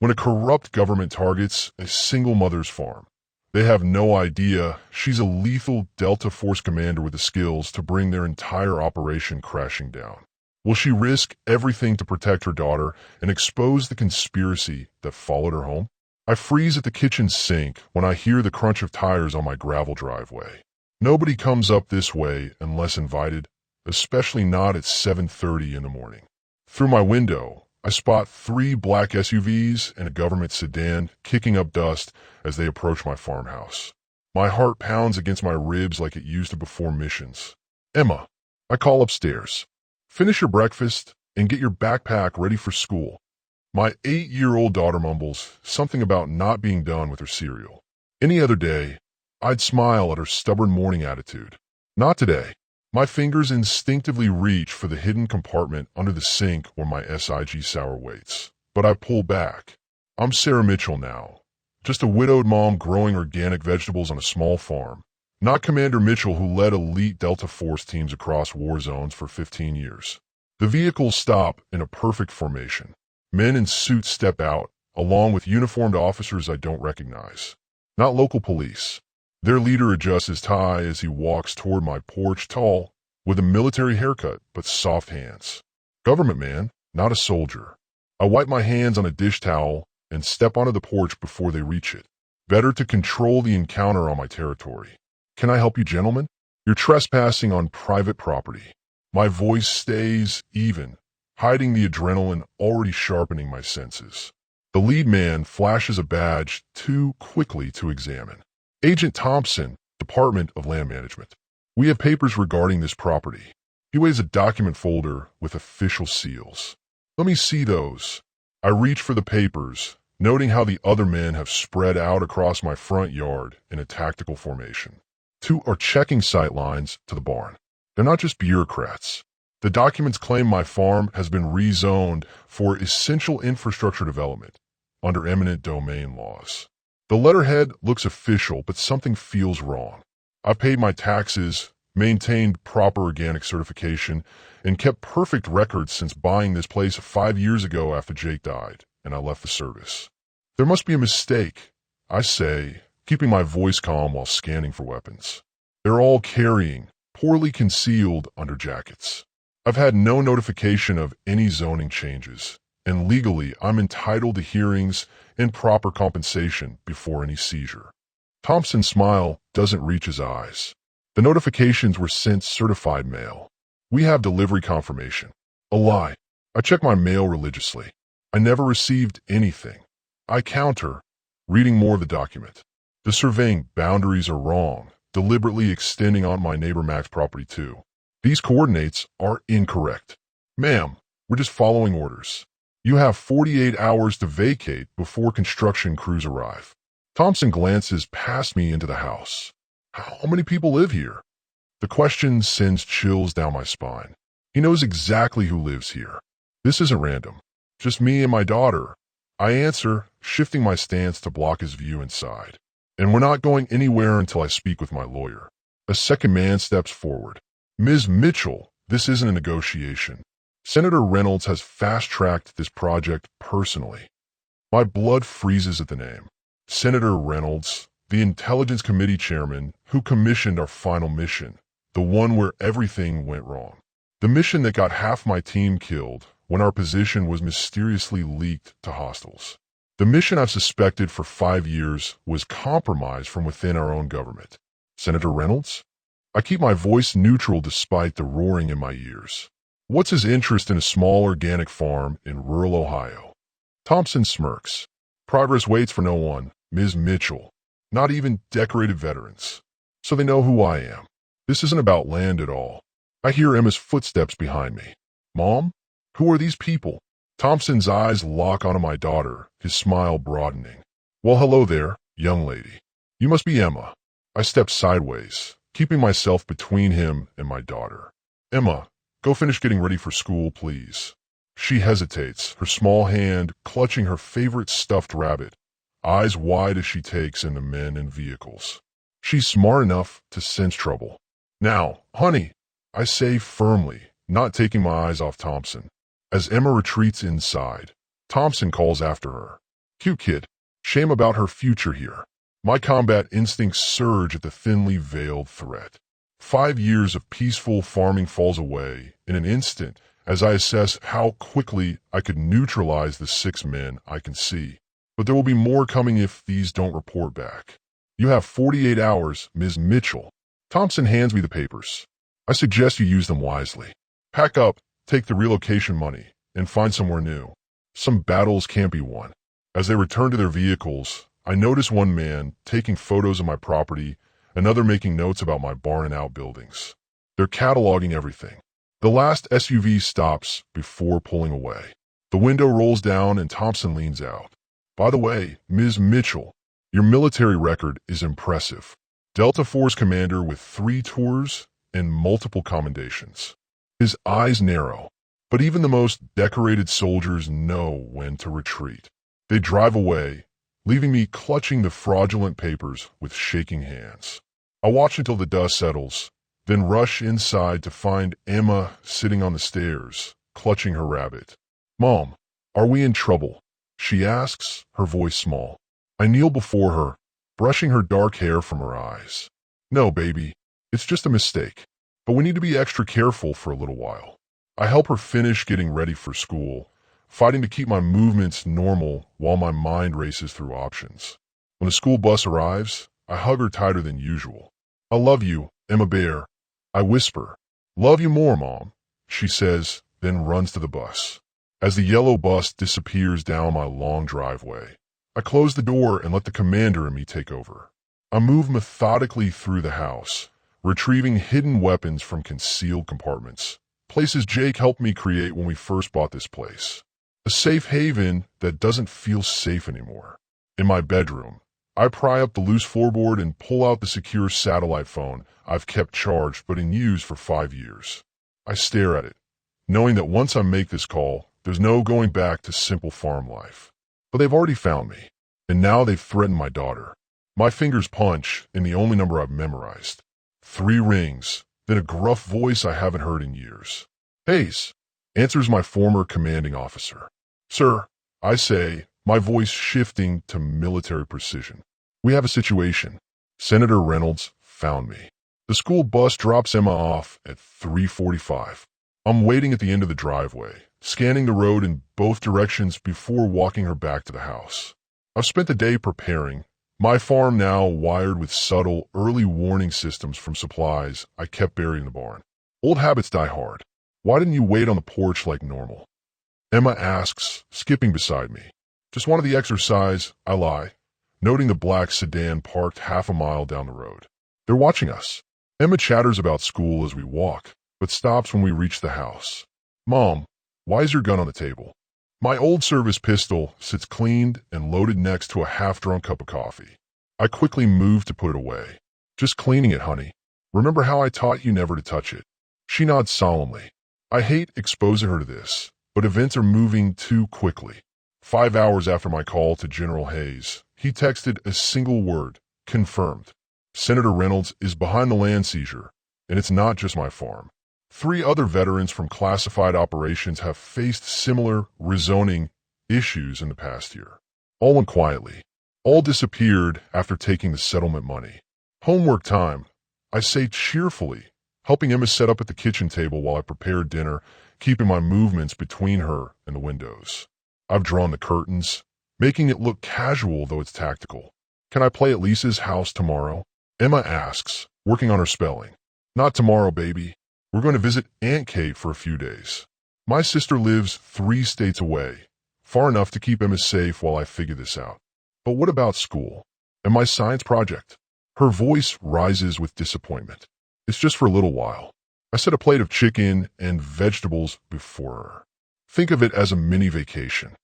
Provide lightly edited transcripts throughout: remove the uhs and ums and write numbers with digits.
when a corrupt government targets a single mother's farm. They have no idea she's a lethal Delta Force commander with the skills to bring their entire operation crashing down. Will she risk everything to protect her daughter and expose the conspiracy that followed her home? I freeze at the kitchen sink when I hear the crunch of tires on my gravel driveway. Nobody comes up this way unless invited, especially not at 7:30 in the morning. Through my window, I spot 3 black SUVs and a government sedan kicking up dust as they approach my farmhouse. My heart pounds against my ribs like it used to before missions. Emma, I call upstairs. Finish your breakfast and get your backpack ready for school. My 8-year-old daughter mumbles something about not being done with her cereal. Any other day, I'd smile at her stubborn morning attitude. Not today. My fingers instinctively reach for the hidden compartment under the sink where my SIG sour waits. But I pull back. I'm Sarah Mitchell now. Just a widowed mom growing organic vegetables on a small farm. Not Commander Mitchell who led elite Delta Force teams across war zones for 15 years. The vehicles stop in a perfect formation. Men in suits step out, along with uniformed officers I don't recognize. Not local police. Their leader adjusts his tie as he walks toward my porch, tall, with a military haircut but soft hands. Government man, not a soldier. I wipe my hands on a dish towel and step onto the porch before they reach it. Better to control the encounter on my territory. Can I help you, gentlemen? You're trespassing on private property. My voice stays even, hiding the adrenaline already sharpening my senses. The lead man flashes a badge too quickly to examine. Agent Thompson, Department of Land Management. We have papers regarding this property. He waves a document folder with official seals. Let me see those. I reach for the papers, noting how the other men have spread out across my front yard in a tactical formation. 2 are checking sight lines to the barn. They're not just bureaucrats. The documents claim my farm has been rezoned for essential infrastructure development under eminent domain laws. The letterhead looks official, but something feels wrong. I've paid my taxes, maintained proper organic certification, and kept perfect records since buying this place 5 years ago after Jake died, and I left the service. There must be a mistake, I say, keeping my voice calm while scanning for weapons. They're all carrying, poorly concealed under jackets. I've had no notification of any zoning changes, and legally I'm entitled to hearings and proper compensation before any seizure. Thompson's smile doesn't reach his eyes. The notifications were sent certified mail. We have delivery confirmation. A lie. I check my mail religiously. I never received anything. I counter, reading more of the document. The surveying boundaries are wrong, deliberately extending on my neighbor Mac's property too. These coordinates are incorrect. Ma'am, we're just following orders. You have 48 hours to vacate before construction crews arrive. Thompson glances past me into the house. How many people live here? The question sends chills down my spine. He knows exactly who lives here. This isn't random. Just me and my daughter. I answer, shifting my stance to block his view inside. And we're not going anywhere until I speak with my lawyer. A second man steps forward. Ms. Mitchell, this isn't a negotiation. Senator Reynolds has fast-tracked this project personally. My blood freezes at the name. Senator Reynolds, the Intelligence Committee chairman who commissioned our final mission, the one where everything went wrong. The mission that got half my team killed when our position was mysteriously leaked to hostiles. The mission I've suspected for 5 years was compromised from within our own government. Senator Reynolds? I keep my voice neutral despite the roaring in my ears. What's his interest in a small organic farm in rural Ohio? Thompson smirks. Progress waits for no one, Ms. Mitchell. Not even decorated veterans. So they know who I am. This isn't about land at all. I hear Emma's footsteps behind me. Mom? Who are these people? Thompson's eyes lock onto my daughter, his smile broadening. Well, hello there, young lady. You must be Emma. I step sideways, keeping myself between him and my daughter. Emma, go finish getting ready for school, please. She hesitates, her small hand clutching her favorite stuffed rabbit, eyes wide as she takes in the men and vehicles. She's smart enough to sense trouble. Now, honey, I say firmly, not taking my eyes off Thompson. As Emma retreats inside, Thompson calls after her. Cute kid. Shame about her future here. My combat instincts surge at the thinly veiled threat. 5 years of peaceful farming falls away in an instant as I assess how quickly I could neutralize the 6 men I can see. But there will be more coming if these don't report back. You have 48 hours, Ms. Mitchell. Thompson hands me the papers. I suggest you use them wisely. Pack up, take the relocation money, and find somewhere new. Some battles can't be won. As they return to their vehicles, I notice one man taking photos of my property, another making notes about my barn and outbuildings. They're cataloging everything. The last SUV stops before pulling away. The window rolls down and Thompson leans out. By the way, Ms. Mitchell, your military record is impressive. Delta Force commander with 3 tours and multiple commendations. His eyes narrow, but even the most decorated soldiers know when to retreat. They drive away, leaving me clutching the fraudulent papers with shaking hands. I watch until the dust settles, then rush inside to find Emma sitting on the stairs, clutching her rabbit. "Mom, are we in trouble?" she asks, her voice small. I kneel before her, brushing her dark hair from her eyes. "No, baby, it's just a mistake, but we need to be extra careful for a little while." I help her finish getting ready for school, fighting to keep my movements normal while my mind races through options. When the school bus arrives, I hug her tighter than usual. "I love you, Emma Bear," I whisper. "Love you more, Mom," she says, then runs to the bus. As the yellow bus disappears down my long driveway, I close the door and let the commander and me take over. I move methodically through the house, retrieving hidden weapons from concealed compartments, places Jake helped me create when we first bought this place. A safe haven that doesn't feel safe anymore. In my bedroom, I pry up the loose floorboard and pull out the secure satellite phone I've kept charged but in use for 5 years. I stare at it, knowing that once I make this call, there's no going back to simple farm life. But they've already found me, and now they've threatened my daughter. My fingers punch in the only number I've memorized. 3 rings, then a gruff voice I haven't heard in years. "Hayes," answers my former commanding officer. "Sir," I say, my voice shifting to military precision. "We have a situation. Senator Reynolds found me." The school bus drops Emma off at 3:45. I'm waiting at the end of the driveway, scanning the road in both directions before walking her back to the house. I've spent the day preparing, my farm now wired with subtle, early warning systems from supplies I kept buried in the barn. Old habits die hard. "Why didn't you wait on the porch like normal?" Emma asks, skipping beside me. "Just wanted the exercise," I lie, noting the black sedan parked half a mile down the road. "They're watching us." Emma chatters about school as we walk, but stops when we reach the house. "Mom, why is your gun on the table?" My old service pistol sits cleaned and loaded next to a half-drunk cup of coffee. I quickly move to put it away. "Just cleaning it, honey. Remember how I taught you never to touch it?" She nods solemnly. I hate exposing her to this, but events are moving too quickly. 5 hours after my call to General Hayes, he texted a single word: confirmed. Senator Reynolds is behind the land seizure, and it's not just my farm. 3 other veterans from classified operations have faced similar rezoning issues in the past year. All went quietly. All disappeared after taking the settlement money. "Homework time," I say cheerfully, helping Emma set up at the kitchen table while I prepare dinner, keeping my movements between her and the windows. I've drawn the curtains, making it look casual though it's tactical. "Can I play at Lisa's house tomorrow?" Emma asks, working on her spelling. "Not tomorrow, baby. We're going to visit Aunt Kate for a few days. My sister lives 3 states away, far enough to keep Emma safe while I figure this out." "But what about school? And my science project?" Her voice rises with disappointment. "It's just for a little while." I set a plate of chicken and vegetables before her. Think of it as a mini vacation.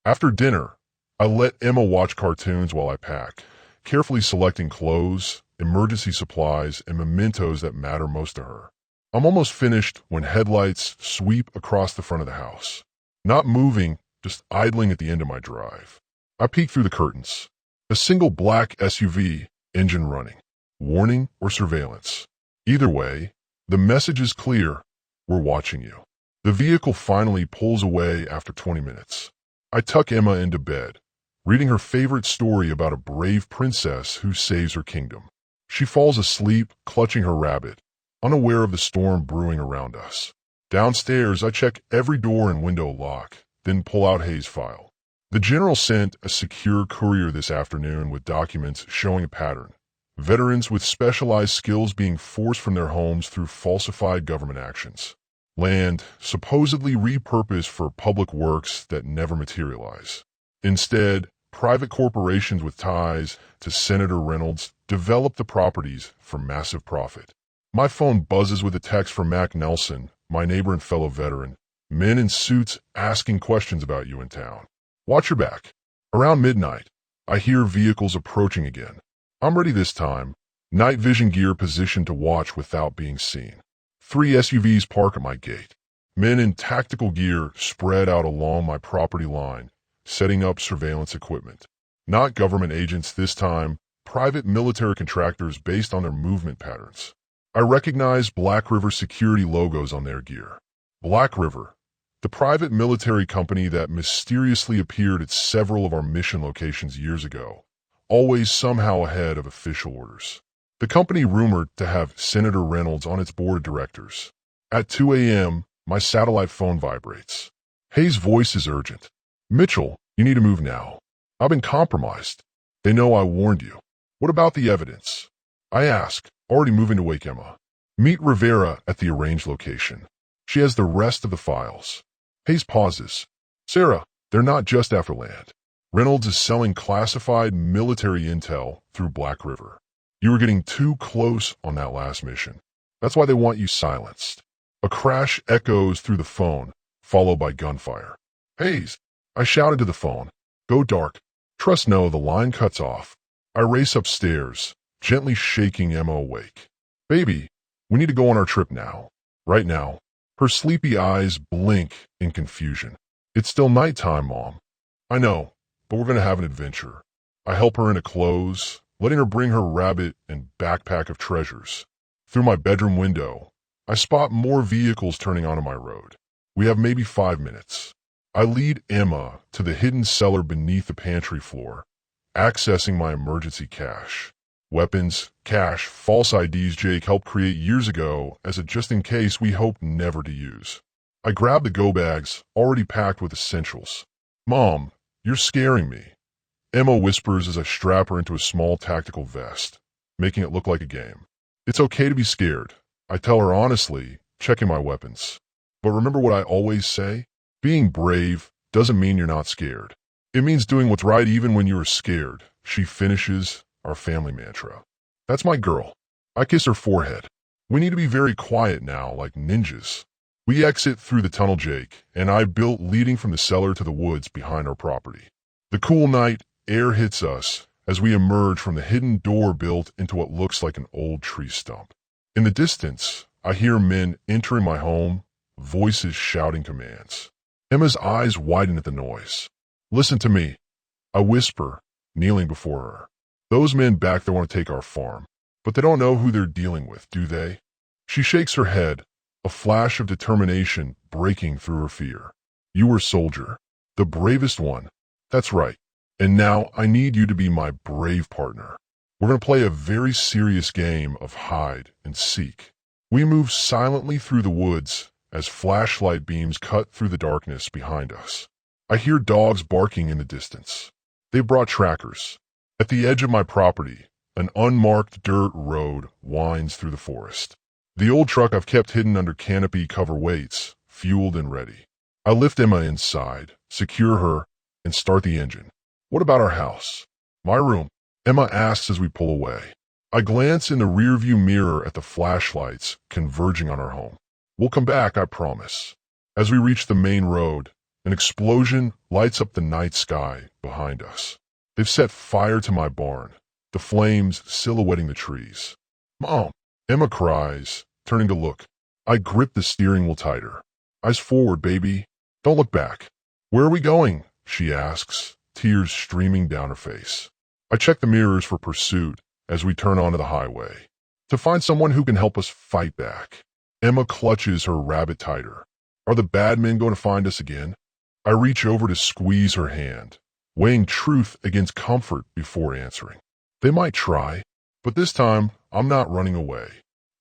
After dinner, I let Emma watch cartoons while I pack, carefully selecting clothes, emergency supplies, and mementos that matter most to her. I'm almost finished when headlights sweep across the front of the house. Not moving, just idling at the end of my drive. I peek through the curtains. A single black SUV, engine running. Warning or surveillance. Either way, the message is clear: we're watching you. The vehicle finally pulls away after 20 minutes. I tuck Emma into bed, reading her favorite story about a brave princess who saves her kingdom. She falls asleep, clutching her rabbit, unaware of the storm brewing around us. Downstairs, I check every door and window lock, then pull out Hayes' file. The general sent a secure courier this afternoon with documents showing a pattern. Veterans with specialized skills being forced from their homes through falsified government actions. Land supposedly repurposed for public works that never materialize. Instead, private corporations with ties to Senator Reynolds develop the properties for massive profit. My phone buzzes with a text from Mac Nelson, my neighbor and fellow veteran. Men in suits asking questions about you in town. Watch your back. Around midnight, I hear vehicles approaching again. I'm ready this time. Night vision gear positioned to watch without being seen. 3 SUVs park at my gate. Men in tactical gear spread out along my property line, setting up surveillance equipment. Not government agents this time, private military contractors based on their movement patterns. I recognize Black River security logos on their gear. Black River, the private military company that mysteriously appeared at several of our mission locations years ago, always somehow ahead of official orders. The company rumored to have Senator Reynolds on its board of directors. At 2 a.m., my satellite phone vibrates. Hayes' voice is urgent. Mitchell, you need to move now. I've been compromised. They know I warned you. What about the evidence? I ask, already moving to wake Emma. Meet Rivera at the arranged location. She has the rest of the files. Hayes pauses. Sarah, they're not just after land. Reynolds is selling classified military intel through Black River. You were getting too close on that last mission. That's why they want you silenced. A crash echoes through the phone, followed by gunfire. Hayes, I shouted to the phone. Go dark. Trust no, the line cuts off. I race upstairs, gently shaking Emma awake. Baby, we need to go on our trip now. Right now. Her sleepy eyes blink in confusion. It's still nighttime, Mom. I know, but we're going to have an adventure. I help her into clothes, letting her bring her rabbit and backpack of treasures. Through my bedroom window, I spot more vehicles turning onto my road. We have maybe 5 minutes. I lead Emma to the hidden cellar beneath the pantry floor, accessing my emergency cache. Weapons, cash, false IDs Jake helped create years ago as a just-in-case we hoped never to use. I grab the go bags, already packed with essentials. Mom, you're scaring me. Emma whispers as I strap her into a small tactical vest, making it look like a game. It's okay to be scared, I tell her honestly, checking my weapons. But remember what I always say? Being brave doesn't mean you're not scared. It means doing what's right even when you're scared, she finishes, our family mantra. That's my girl. I kiss her forehead. We need to be very quiet now, like ninjas. We exit through the tunnel Jake and I built leading from the cellar to the woods behind our property. The cool night air hits us as we emerge from the hidden door built into what looks like an old tree stump. In the distance, I hear men entering my home, voices shouting commands. Emma's eyes widen at the noise. Listen to me, I whisper, kneeling before her. Those men back there want to take our farm, but they don't know who they're dealing with, do they? She shakes her head, a flash of determination breaking through her fear. You were a soldier, the bravest one. That's right. And now I need you to be my brave partner. We're going to play a very serious game of hide and seek. We move silently through the woods as flashlight beams cut through the darkness behind us. I hear dogs barking in the distance. They brought trackers. At the edge of my property, an unmarked dirt road winds through the forest. The old truck I've kept hidden under canopy cover waits, fueled and ready. I lift Emma inside, secure her, and start the engine. What about our house? My room, Emma asks as we pull away. I glance in the rearview mirror at the flashlights converging on our home. We'll come back, I promise. As we reach the main road, an explosion lights up the night sky behind us. They've set fire to my barn, the flames silhouetting the trees. Mom, Emma cries, turning to look. I grip the steering wheel tighter. Eyes forward, baby. Don't look back. Where are we going? She asks, tears streaming down her face. I check the mirrors for pursuit as we turn onto the highway. To find someone who can help us fight back. Emma clutches her rabbit tighter. Are the bad men going to find us again? I reach over to squeeze her hand, weighing truth against comfort before answering. They might try, but this time I'm not running away.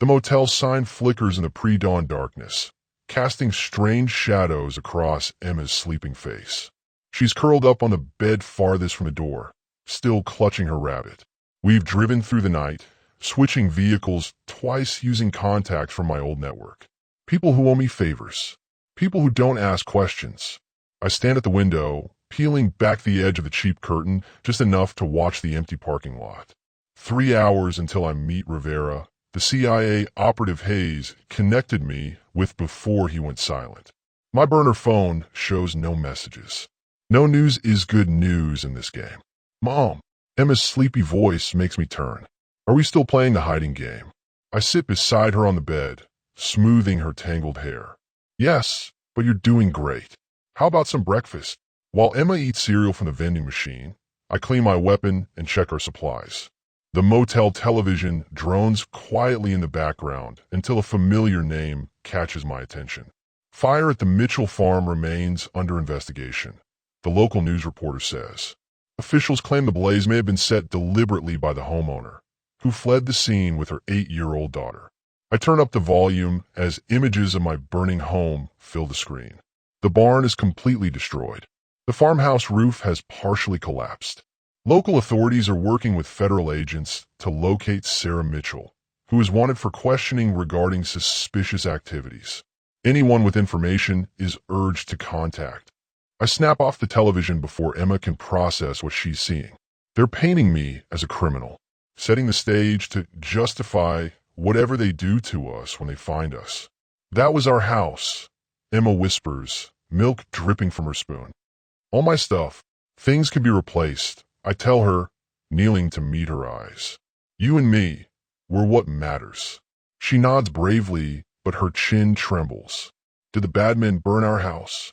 The motel sign flickers in the pre-dawn darkness, casting strange shadows across Emma's sleeping face. She's curled up on the bed farthest from the door, still clutching her rabbit. We've driven through the night, switching vehicles twice using contacts from my old network. People who owe me favors. People who don't ask questions. I stand at the window, peeling back the edge of the cheap curtain just enough to watch the empty parking lot. 3 hours until I meet Rivera, the CIA operative Hayes connected me with before he went silent. My burner phone shows no messages. No news is good news in this game. Mom, Emma's sleepy voice makes me turn. Are we still playing the hiding game? I sit beside her on the bed, smoothing her tangled hair. Yes, but you're doing great. How about some breakfast? While Emma eats cereal from the vending machine, I clean my weapon and check our supplies. The motel television drones quietly in the background until a familiar name catches my attention. Fire at the Mitchell farm remains under investigation, the local news reporter says. Officials claim the blaze may have been set deliberately by the homeowner, who fled the scene with her 8-year-old daughter. I turn up the volume as images of my burning home fill the screen. The barn is completely destroyed. The farmhouse roof has partially collapsed. Local authorities are working with federal agents to locate Sarah Mitchell, who is wanted for questioning regarding suspicious activities. Anyone with information is urged to contact. I snap off the television before Emma can process what she's seeing. They're painting me as a criminal, setting the stage to justify whatever they do to us when they find us. That was our house, Emma whispers, milk dripping from her spoon. All my stuff, things can be replaced, I tell her, kneeling to meet her eyes. You and me, we're what matters. She nods bravely, but her chin trembles. Did the bad men burn our house?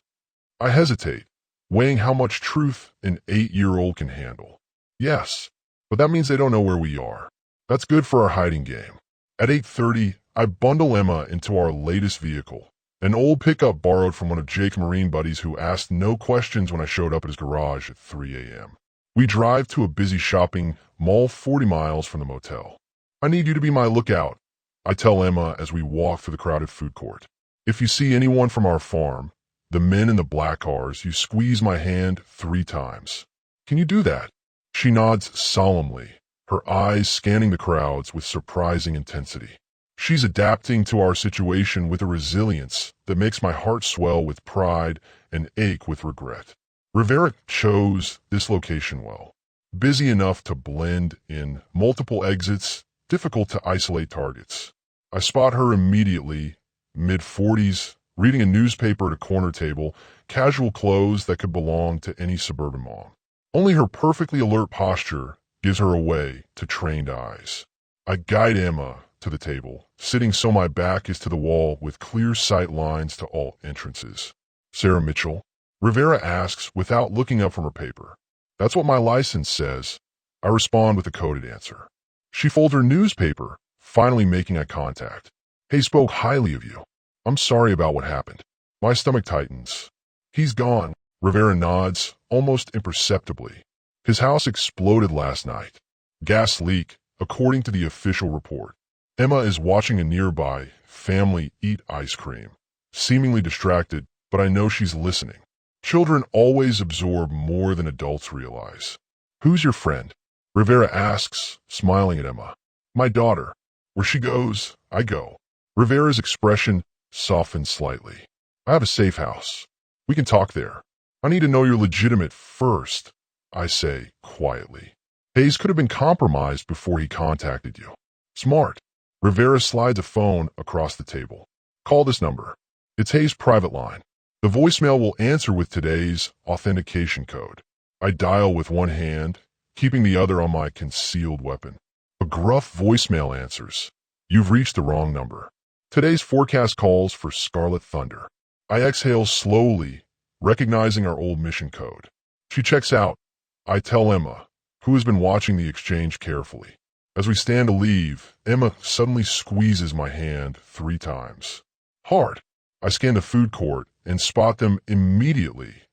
I hesitate, weighing how much truth an 8-year-old can handle. Yes, but that means they don't know where we are. That's good for our hiding game. At 8:30, I bundle Emma into our latest vehicle, an old pickup borrowed from one of Jake's Marine buddies who asked no questions when I showed up at his garage at 3 a.m. We drive to a busy shopping mall 40 miles from the motel. I need you to be my lookout, I tell Emma as we walk through the crowded food court. If you see anyone from our farm, the men in the black cars, you squeeze my hand 3 times. Can you do that? She nods solemnly, her eyes scanning the crowds with surprising intensity. She's adapting to our situation with a resilience that makes my heart swell with pride and ache with regret. Rivera chose this location well. Busy enough to blend in, multiple exits, difficult to isolate targets. I spot her immediately, mid-40s, reading a newspaper at a corner table, casual clothes that could belong to any suburban mom. Only her perfectly alert posture gives her away to trained eyes. I guide Emma to the table, sitting so my back is to the wall with clear sight lines to all entrances. Sarah Mitchell? Rivera asks without looking up from her paper. That's what my license says. I respond with a coded answer. She folds her newspaper, finally making eye contact. He spoke highly of you. I'm sorry about what happened. My stomach tightens. He's gone. Rivera nods, almost imperceptibly. His house exploded last night. Gas leak, according to the official report. Emma is watching a nearby family eat ice cream, seemingly distracted, but I know she's listening. Children always absorb more than adults realize. Who's your friend? Rivera asks, smiling at Emma. My daughter. Where she goes, I go. Rivera's expression softens slightly. I have a safe house. We can talk there. I need to know you're legitimate first, I say quietly. Hayes could have been compromised before he contacted you. Smart. Rivera slides a phone across the table. Call this number. It's Hayes' private line. The voicemail will answer with today's authentication code. I dial with one hand, keeping the other on my concealed weapon. A gruff voicemail answers. You've reached the wrong number. Today's forecast calls for Scarlet Thunder. I exhale slowly, recognizing our old mission code. She checks out. I tell Emma, who has been watching the exchange carefully. As we stand to leave, Emma suddenly squeezes my hand 3 times. Hard. I scan the food court and spot them immediately.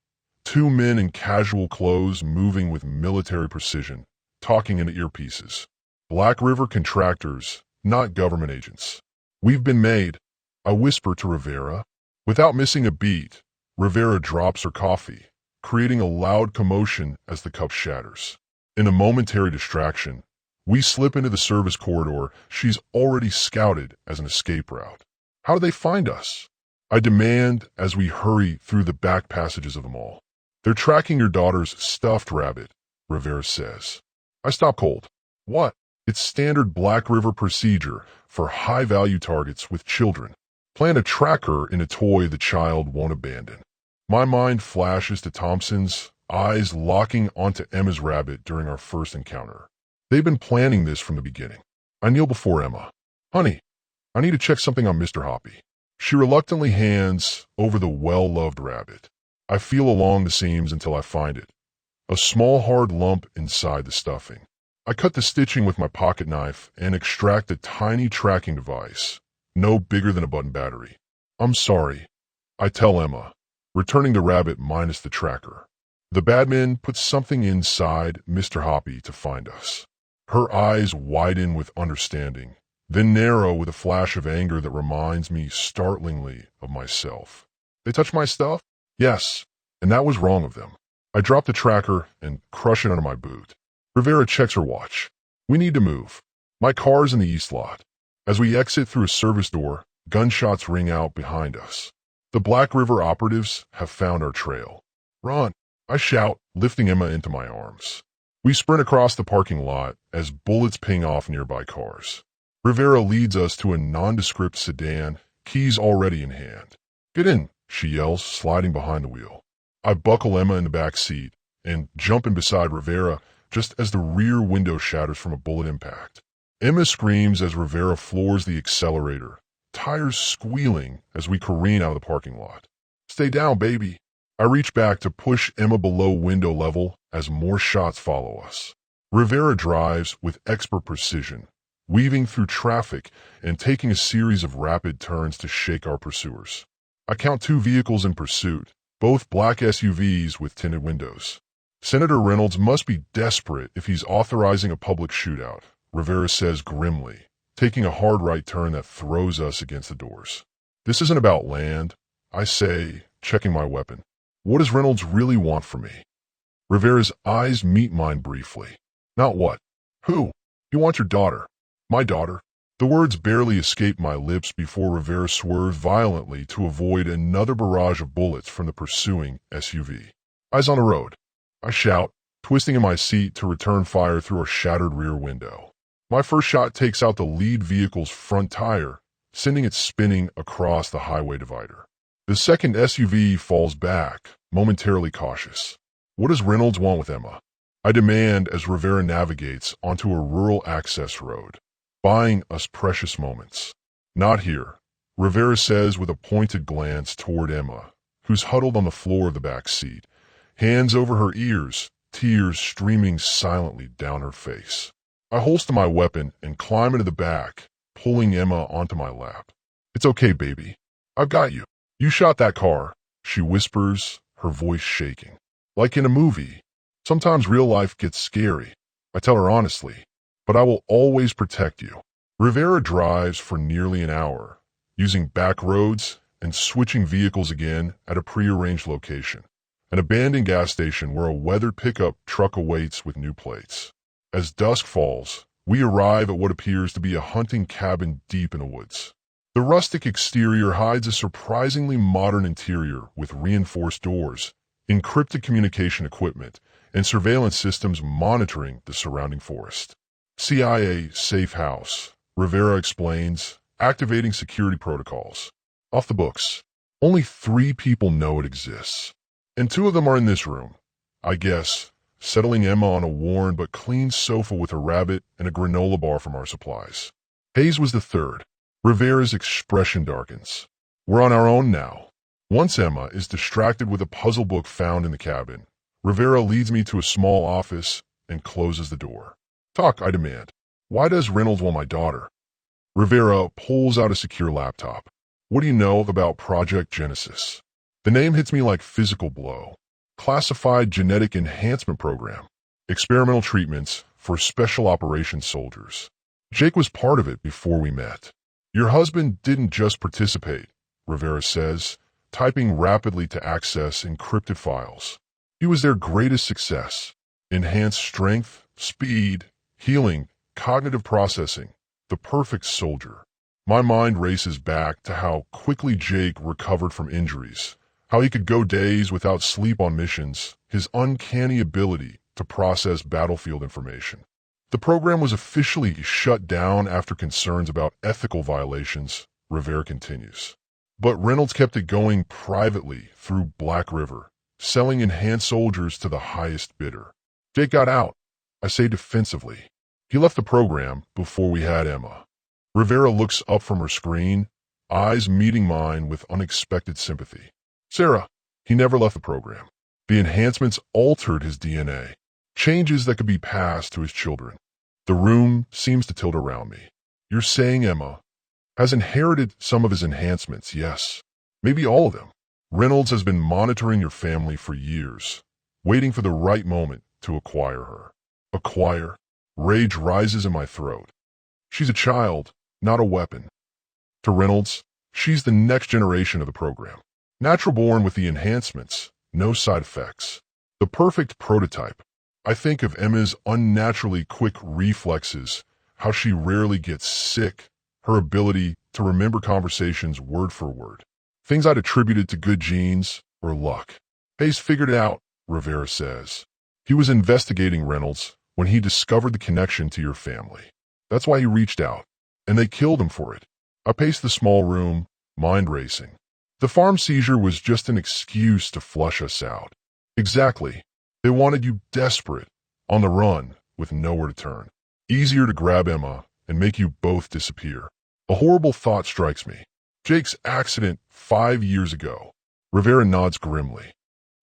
Two men in casual clothes moving with military precision, talking into earpieces. Black River contractors, not government agents. We've been made, I whisper to Rivera. Without missing a beat, Rivera drops her coffee, creating a loud commotion as the cup shatters. In a momentary distraction, we slip into the service corridor she's already scouted as an escape route. How do they find us? I demand as we hurry through the back passages of the mall. They're tracking your daughter's stuffed rabbit, Rivera says. I stop cold. What? It's standard Black River procedure for high-value targets with children. Plan to track her in a toy the child won't abandon. My mind flashes to Thompson's, eyes locking onto Emma's rabbit during our first encounter. They've been planning this from the beginning. I kneel before Emma. Honey, I need to check something on Mr. Hoppy. She reluctantly hands over the well-loved rabbit. I feel along the seams until I find it. A small hard lump inside the stuffing. I cut the stitching with my pocket knife and extract a tiny tracking device, no bigger than a button battery. I'm sorry, I tell Emma, returning the rabbit minus the tracker. The badman put something inside Mr. Hoppy to find us. Her eyes widen with understanding, then narrow with a flash of anger that reminds me startlingly of myself. They touched my stuff? Yes, and that was wrong of them. I drop the tracker and crush it under my boot. Rivera checks her watch. We need to move. My car's in the east lot. As we exit through a service door, gunshots ring out behind us. The Black River operatives have found our trail. Run, I shout, lifting Emma into my arms. We sprint across the parking lot as bullets ping off nearby cars. Rivera leads us to a nondescript sedan, keys already in hand. Get in, she yells, sliding behind the wheel. I buckle Emma in the back seat and jump in beside Rivera just as the rear window shatters from a bullet impact. Emma screams as Rivera floors the accelerator, tires squealing as we careen out of the parking lot. Stay down, baby. I reach back to push Emma below window level as more shots follow us. Rivera drives with expert precision, weaving through traffic and taking a series of rapid turns to shake our pursuers. I count 2 vehicles in pursuit, both black SUVs with tinted windows. Senator Reynolds must be desperate if he's authorizing a public shootout, Rivera says grimly, taking a hard right turn that throws us against the doors. This isn't about land, I say, checking my weapon. What does Reynolds really want from me? Rivera's eyes meet mine briefly. Not what? Who? You want your daughter. My daughter. The words barely escape my lips before Rivera swerves violently to avoid another barrage of bullets from the pursuing SUV. Eyes on the road. I shout, twisting in my seat to return fire through a shattered rear window. My first shot takes out the lead vehicle's front tire, sending it spinning across the highway divider. The second SUV falls back, momentarily cautious. What does Reynolds want with Emma? I demand as Rivera navigates onto a rural access road, buying us precious moments. Not here, Rivera says with a pointed glance toward Emma, who's huddled on the floor of the back seat, hands over her ears, tears streaming silently down her face. I holster my weapon and climb into the back, pulling Emma onto my lap. It's okay, baby. I've got you. You shot that car, she whispers, her voice shaking. Like in a movie. Sometimes real life gets scary. I tell her honestly, but I will always protect you. Rivera drives for nearly an hour, using back roads and switching vehicles again at a prearranged location. An abandoned gas station where a weathered pickup truck awaits with new plates. As dusk falls, we arrive at what appears to be a hunting cabin deep in the woods. The rustic exterior hides a surprisingly modern interior with reinforced doors, encrypted communication equipment, and surveillance systems monitoring the surrounding forest. CIA safe house, Rivera explains, activating security protocols. Off the books. Only 3 people know it exists. And 2 of them are in this room, I guess, settling Emma on a worn but clean sofa with a rabbit and a granola bar from our supplies. Hayes was the 3rd. Rivera's expression darkens. We're on our own now. Once Emma is distracted with a puzzle book found in the cabin, Rivera leads me to a small office and closes the door. Talk, I demand. Why does Reynolds want my daughter? Rivera pulls out a secure laptop. What do you know about Project Genesis? The name hits me like physical blow. classified genetic enhancement program, experimental treatments for special operations soldiers. Jake was part of it before we met. Your husband didn't just participate, Rivera says, typing rapidly to access encrypted files. He was their greatest success. Enhanced strength, speed, healing, cognitive processing, the perfect soldier. My mind races back to how quickly Jake recovered from injuries, how he could go days without sleep on missions, his uncanny ability to process battlefield information. The program was officially shut down after concerns about ethical violations, Rivera continues. But Reynolds kept it going privately through Black River, selling enhanced soldiers to the highest bidder. Jake got out, I say defensively. He left the program before we had Emma. Rivera looks up from her screen, eyes meeting mine with unexpected sympathy. Sarah, he never left the program. The enhancements altered his DNA, changes that could be passed to his children. The room seems to tilt around me. You're saying Emma has inherited some of his enhancements, yes. Maybe all of them. Reynolds has been monitoring your family for years, waiting for the right moment to acquire her. Acquire? Rage rises in my throat. She's a child, not a weapon. To Reynolds, she's the next generation of the program. Natural born with the enhancements, no side effects. The perfect prototype. I think of Emma's unnaturally quick reflexes, how she rarely gets sick, her ability to remember conversations word for word. Things I'd attributed to good genes or luck. Hayes figured it out, Rivera says. He was investigating Reynolds when he discovered the connection to your family. That's why he reached out, and they killed him for it. I paced the small room, mind racing. The farm seizure was just an excuse to flush us out. Exactly. They wanted you desperate, on the run, with nowhere to turn. Easier to grab Emma and make you both disappear. A horrible thought strikes me. Jake's accident 5 years ago. Rivera nods grimly.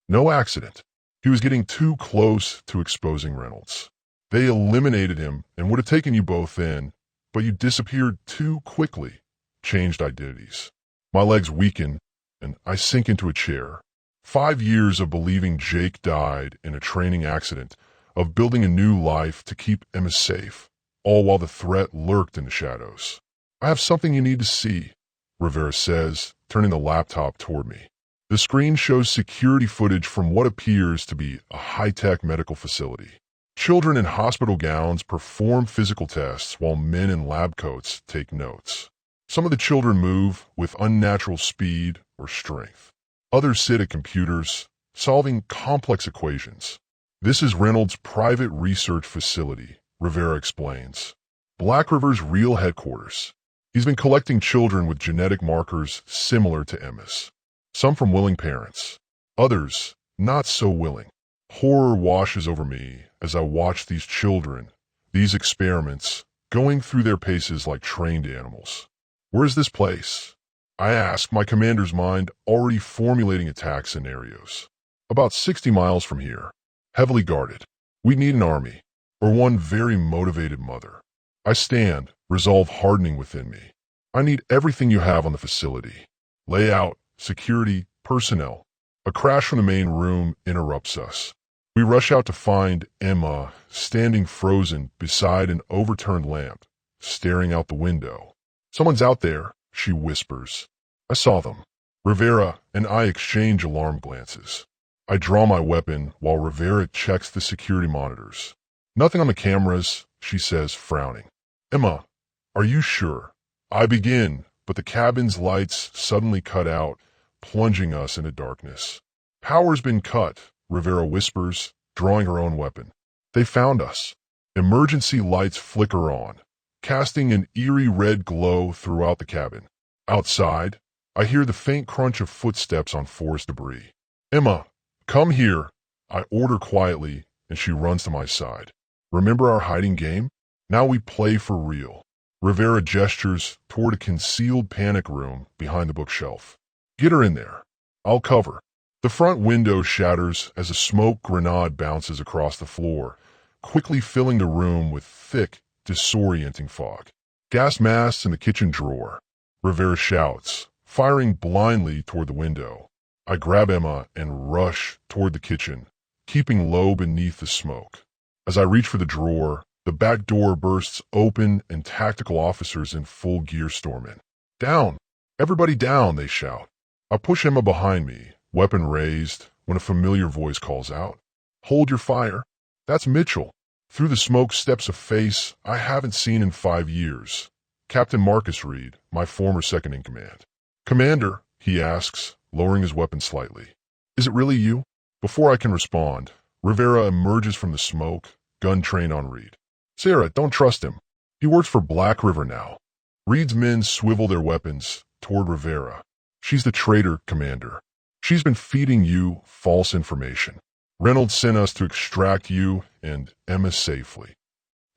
No accident. He was getting too close to exposing Reynolds. They eliminated him and would have taken you both in, but you disappeared too quickly, changed identities. My legs weaken, and I sink into a chair. 5 years of believing Jake died in a training accident, of building a new life to keep Emma safe, all while the threat lurked in the shadows. I have something you need to see, Rivera says, turning the laptop toward me. The screen shows security footage from what appears to be a high-tech medical facility. Children in hospital gowns perform physical tests while men in lab coats take notes. Some of the children move with unnatural speed or strength. Others sit at computers, solving complex equations. This is Reynolds' private research facility, Rivera explains. Black River's real headquarters. He's been collecting children with genetic markers similar to Emma's. Some from willing parents, others not so willing. Horror washes over me as I watch these children, these experiments, going through their paces like trained animals. Where is this place? I ask, my commander's mind already formulating attack scenarios. About 60 miles from here, heavily guarded. We need an army, or one very motivated mother. I stand, resolve hardening within me. I need everything you have on the facility. Layout, security, personnel. A crash from the main room interrupts us. We rush out to find Emma standing frozen beside an overturned lamp, staring out the window. Someone's out there, she whispers. I saw them. Rivera and I exchange alarm glances. I draw my weapon while Rivera checks the security monitors. Nothing on the cameras, she says, frowning. Emma, are you sure? I begin, but the cabin's lights suddenly cut out, plunging us into darkness. Power's been cut, Rivera whispers, drawing her own weapon. They found us. Emergency lights flicker on, casting an eerie red glow throughout the cabin. Outside, I hear the faint crunch of footsteps on forest debris. Emma, come here, I order quietly, and she runs to my side. Remember our hiding game? Now we play for real. Rivera gestures toward a concealed panic room behind the bookshelf. Get her in there. I'll cover. The front window shatters as a smoke grenade bounces across the floor, quickly filling the room with thick, disorienting fog. Gas masks in the kitchen drawer. Rivera shouts, firing blindly toward the window. I grab Emma and rush toward the kitchen, keeping low beneath the smoke. As I reach for the drawer, the back door bursts open and tactical officers in full gear storm in. "Down! Everybody down!" they shout. I push Emma behind me, weapon raised, when a familiar voice calls out, "Hold your fire." That's Mitchell. Through the smoke steps a face I haven't seen in 5 years. Captain Marcus Reed, my former second-in-command. "Commander," he asks, lowering his weapon slightly. "Is it really you?" Before I can respond, Rivera emerges from the smoke, gun trained on Reed. "Sarah, don't trust him. He works for Black River now." Reed's men swivel their weapons toward Rivera. "She's the traitor, Commander. She's been feeding you false information. Reynolds sent us to extract you and Emma safely."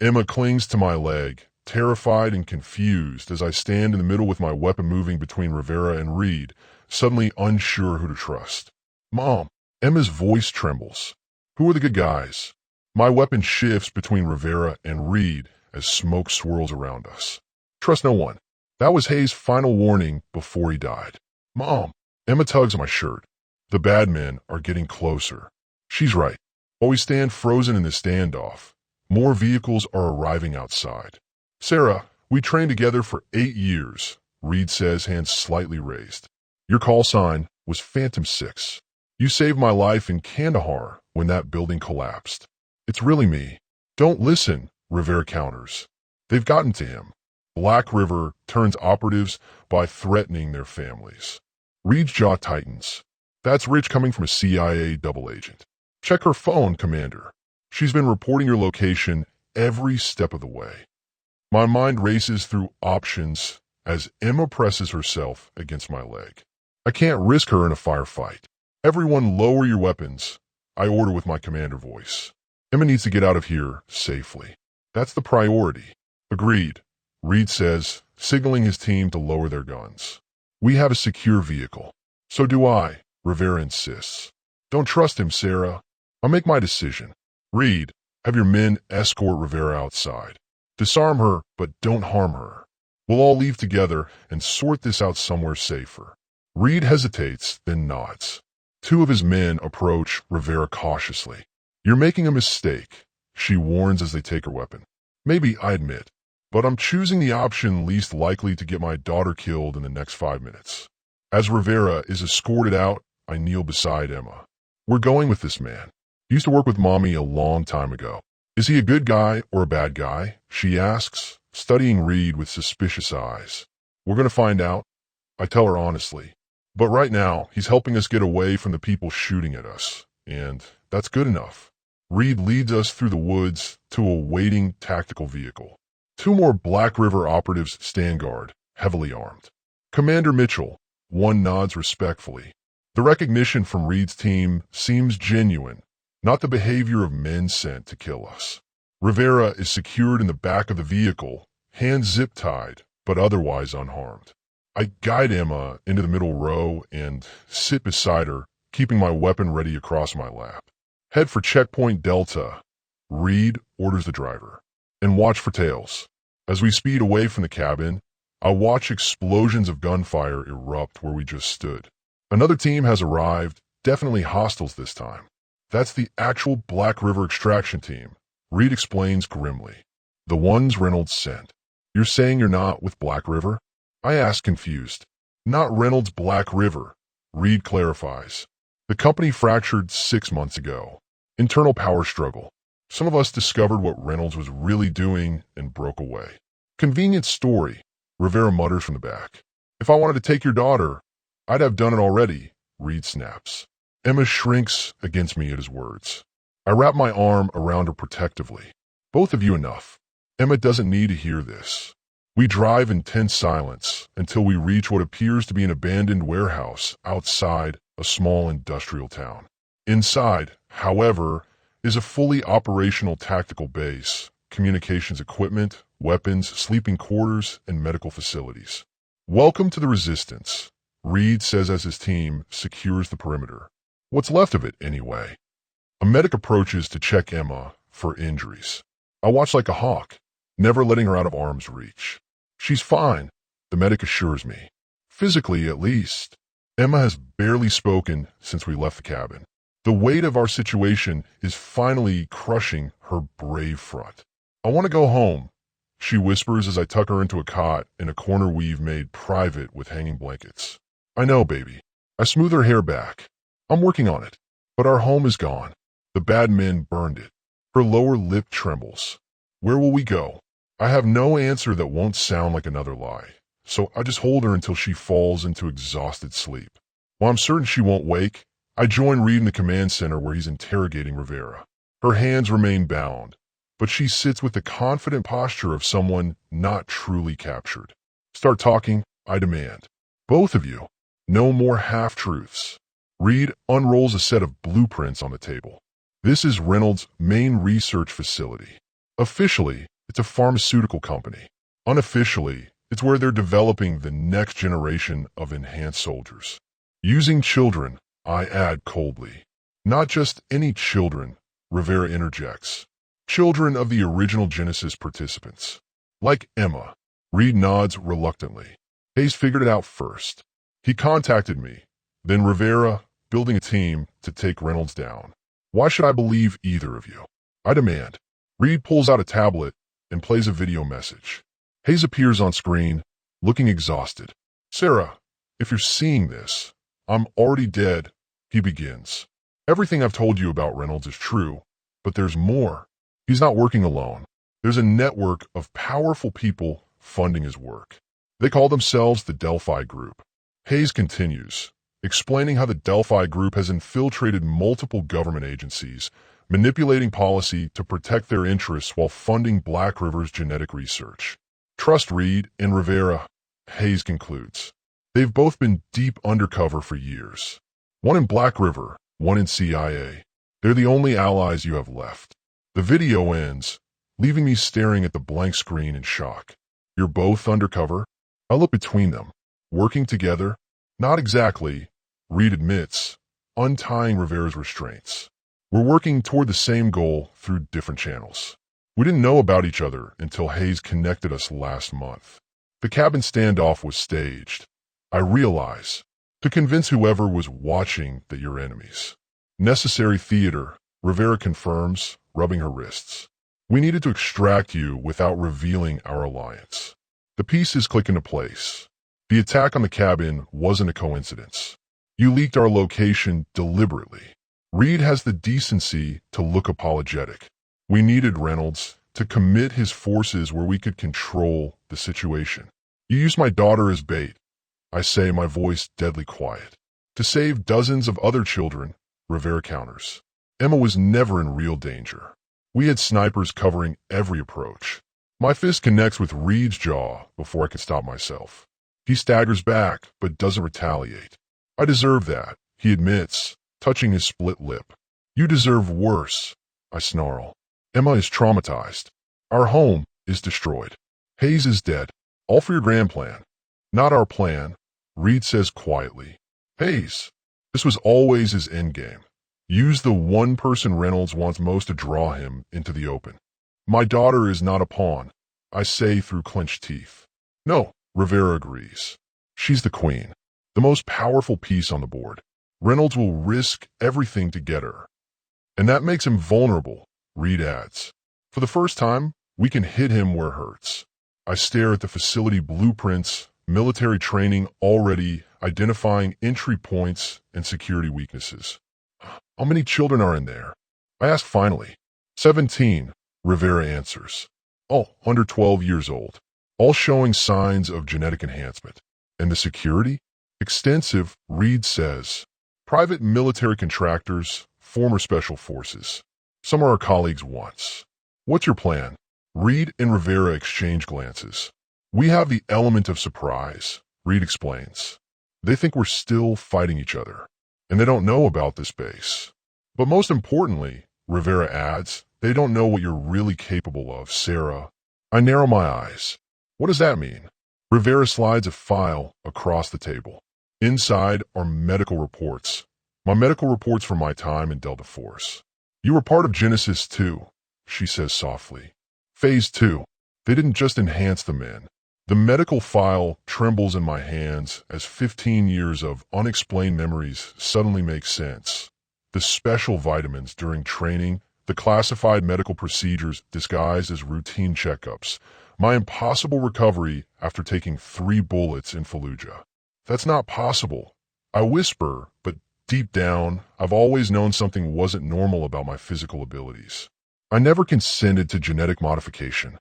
Emma clings to my leg, terrified and confused as I stand in the middle with my weapon moving between Rivera and Reed, suddenly unsure who to trust. "Mom." Emma's voice trembles. "Who are the good guys?" My weapon shifts between Rivera and Reed as smoke swirls around us. "Trust no one. That was Hayes' final warning before he died." "Mom." Emma tugs at my shirt. "The bad men are getting closer." She's right. While we stand frozen in the standoff, more vehicles are arriving outside. "Sarah, we trained together for 8 years, Reed says, hands slightly raised. "Your call sign was Phantom 6. You saved my life in Kandahar when that building collapsed." "It's really me." "Don't listen," Rivera counters. "They've gotten to him." Black River turns operatives by threatening their families. Reed's jaw tightens. "That's Rich coming from a CIA double agent." "Check her phone, Commander. She's been reporting your location every step of the way." My mind races through options as Emma presses herself against my leg. I can't risk her in a firefight. "Everyone lower your weapons," I order with my commander voice. Emma needs to get out of here safely. That's the priority. "Agreed," Reed says, signaling his team to lower their guns. "We have a secure vehicle." "So do I," Rivera insists. "Don't trust him, Sarah." "I'll make my decision." "Reed, have your men escort Rivera outside. Disarm her, but don't harm her. We'll all leave together and sort this out somewhere safer." Reed hesitates, then nods. 2 of his men approach Rivera cautiously. "You're making a mistake," she warns as they take her weapon. "Maybe, I admit, but I'm choosing the option least likely to get my daughter killed in the next 5 minutes." As Rivera is escorted out, I kneel beside Emma. "We're going with this man. Used to work with Mommy a long time ago. Is he a good guy or a bad guy?" she asks, studying Reed with suspicious eyes. "We're going to find out," I tell her honestly. "But right now, he's helping us get away from the people shooting at us, and that's good enough." Reed leads us through the woods to a waiting tactical vehicle. 2 more Black River operatives stand guard, heavily armed. "Commander Mitchell," one nods respectfully. The recognition from Reed's team seems genuine, not the behavior of men sent to kill us. Rivera is secured in the back of the vehicle, hands zip-tied, but otherwise unharmed. I guide Emma into the middle row and sit beside her, keeping my weapon ready across my lap. "Head for Checkpoint Delta," Reed orders the driver, "and watch for tails." As we speed away from the cabin, I watch explosions of gunfire erupt where we just stood. Another team has arrived, definitely hostiles this time. "That's the actual Black River extraction team," Reed explains grimly. "The ones Reynolds sent." "You're saying you're not with Black River?" I ask, confused. "Not Reynolds' Black River," Reed clarifies. "The company fractured 6 months ago. Internal power struggle. Some of us discovered what Reynolds was really doing and broke away." "Convenient story," Rivera mutters from the back. "If I wanted to take your daughter, I'd have done it already," Reed snaps. Emma shrinks against me at his words. I wrap my arm around her protectively. "Both of you enough. Emma doesn't need to hear this." We drive in tense silence until we reach what appears to be an abandoned warehouse outside a small industrial town. Inside, however, is a fully operational tactical base, communications equipment, weapons, sleeping quarters, and medical facilities. "Welcome to the Resistance," Reed says as his team secures the perimeter. What's left of it, anyway. A medic approaches to check Emma for injuries. I watch like a hawk, never letting her out of arm's reach. "She's fine," the medic assures me. "Physically, at least." Emma has barely spoken since we left the cabin. The weight of our situation is finally crushing her brave front. I want to go home, she whispers as I tuck her into a cot in a corner we've made private with hanging blankets. I know, baby. I smooth her hair back. I'm working on it. But our home is gone. The bad men burned it. Her lower lip trembles. Where will we go? I have no answer that won't sound like another lie, so I just hold her until she falls into exhausted sleep. While I'm certain she won't wake, I join Reed in the command center where he's interrogating Rivera. Her hands remain bound, but she sits with the confident posture of someone not truly captured. Start talking, I demand. Both of you. No more half-truths. Reed unrolls a set of blueprints on the table. This is Reynolds' main research facility. Officially, it's a pharmaceutical company. Unofficially, it's where they're developing the next generation of enhanced soldiers. Using children, I add coldly. Not just any children, Rivera interjects. Children of the original Genesis participants. Like Emma. Reed nods reluctantly. Hayes figured it out first. He contacted me, then Rivera, building a team to take Reynolds down. Why should I believe either of you? I demand. Reed pulls out a tablet and plays a video message. Hayes appears on screen, looking exhausted. Sarah, if you're seeing this, I'm already dead, he begins. Everything I've told you about Reynolds is true, but there's more. He's not working alone. There's a network of powerful people funding his work. They call themselves the Delphi Group. Hayes continues, explaining how the Delphi Group has infiltrated multiple government agencies, manipulating policy to protect their interests while funding Black River's genetic research. Trust Reed and Rivera, Hayes concludes. They've both been deep undercover for years. One in Black River, one in CIA. They're the only allies you have left. The video ends, leaving me staring at the blank screen in shock. You're both undercover? I look between them. Working together? Not exactly, Reed admits, untying Rivera's restraints. We're working toward the same goal through different channels. We didn't know about each other until Hayes connected us last month. The cabin standoff was staged. I realize, to convince whoever was watching that you're enemies. Necessary theater, Rivera confirms, rubbing her wrists. We needed to extract you without revealing our alliance. The pieces click into place. The attack on the cabin wasn't a coincidence. You leaked our location deliberately. Reed has the decency to look apologetic. We needed Reynolds to commit his forces where we could control the situation. You used my daughter as bait, I say, my voice deadly quiet. To save dozens of other children, Rivera counters. Emma was never in real danger. We had snipers covering every approach. My fist connects with Reed's jaw before I can stop myself. He staggers back, but doesn't retaliate. I deserve that, he admits, touching his split lip. You deserve worse, I snarl. Emma is traumatized. Our home is destroyed. Hayes is dead. All for your grand plan. Not our plan, Reed says quietly. Hayes, this was always his endgame. Use the one person Reynolds wants most to draw him into the open. My daughter is not a pawn, I say through clenched teeth. No, Rivera agrees. She's the queen, the most powerful piece on the board. Reynolds will risk everything to get her. And that makes him vulnerable, Reed adds. For the first time, we can hit him where it hurts. I stare at the facility blueprints, military training already identifying entry points and security weaknesses. How many children are in there? I ask finally. 17, Rivera answers. All under 12 years old. All showing signs of genetic enhancement. And the security? Extensive, Reed says. Private military contractors, former special forces. Some are our colleagues once. What's your plan? Reed and Rivera exchange glances. We have the element of surprise, Reed explains. They think we're still fighting each other, and they don't know about this base. But most importantly, Rivera adds, they don't know what you're really capable of, Sarah. I narrow my eyes. What does that mean? Rivera slides a file across the table. Inside are medical reports. My medical reports from my time in Delta Force. You were part of Genesis 2, she says softly. Phase 2. They didn't just enhance the men. The medical file trembles in my hands as 15 years of unexplained memories suddenly make sense. The special vitamins during training, the classified medical procedures disguised as routine checkups, my impossible recovery after taking 3 bullets in Fallujah. That's not possible. I whisper, but deep down, I've always known something wasn't normal about my physical abilities. I never consented to genetic modification.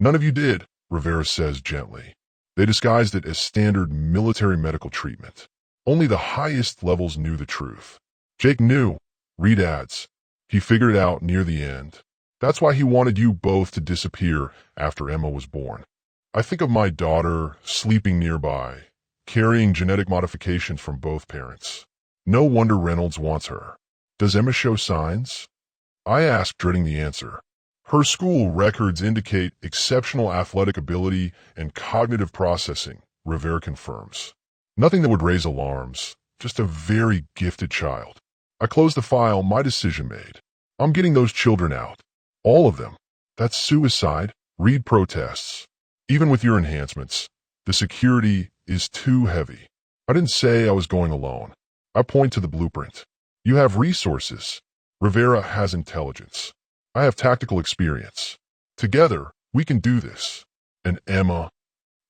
None of you did, Rivera says gently. They disguised it as standard military medical treatment. Only the highest levels knew the truth. Jake knew. Reed adds. He figured it out near the end. That's why he wanted you both to disappear after Emma was born. I think of my daughter sleeping nearby, carrying genetic modifications from both parents. No wonder Reynolds wants her. Does Emma show signs? I ask, dreading the answer. Her school records indicate exceptional athletic ability and cognitive processing, Rivera confirms. Nothing that would raise alarms, just a very gifted child. I close the file, my decision made. I'm getting those children out. All of them. That's suicide, Reed protests. Even with your enhancements, the security is too heavy. I didn't say I was going alone. I point to the blueprint. You have resources. Rivera has intelligence. I have tactical experience. Together, we can do this. And Emma?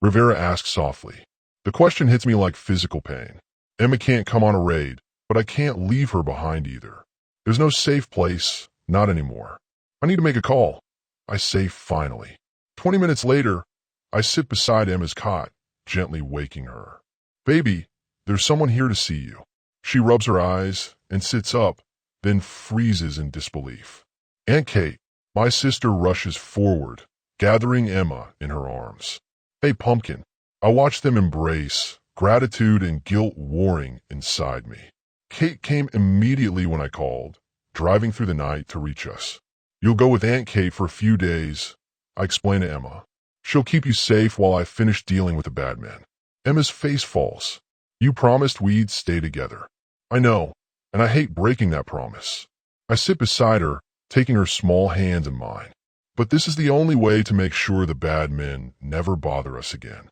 Rivera asks softly. The question hits me like physical pain. Emma can't come on a raid, but I can't leave her behind either. There's no safe place, not anymore. I need to make a call. I say finally. 20 minutes later, I sit beside Emma's cot, gently waking her. Baby, there's someone here to see you. She rubs her eyes and sits up, then freezes in disbelief. Aunt Kate, my sister, rushes forward, gathering Emma in her arms. Hey, Pumpkin. I watch them embrace, gratitude and guilt warring inside me. Kate came immediately when I called, driving through the night to reach us. You'll go with Aunt Kate for a few days, I explain to Emma. She'll keep you safe while I finish dealing with the bad men. Emma's face falls. You promised we'd stay together. I know, and I hate breaking that promise. I sit beside her, taking her small hands in mine. But this is the only way to make sure the bad men never bother us again.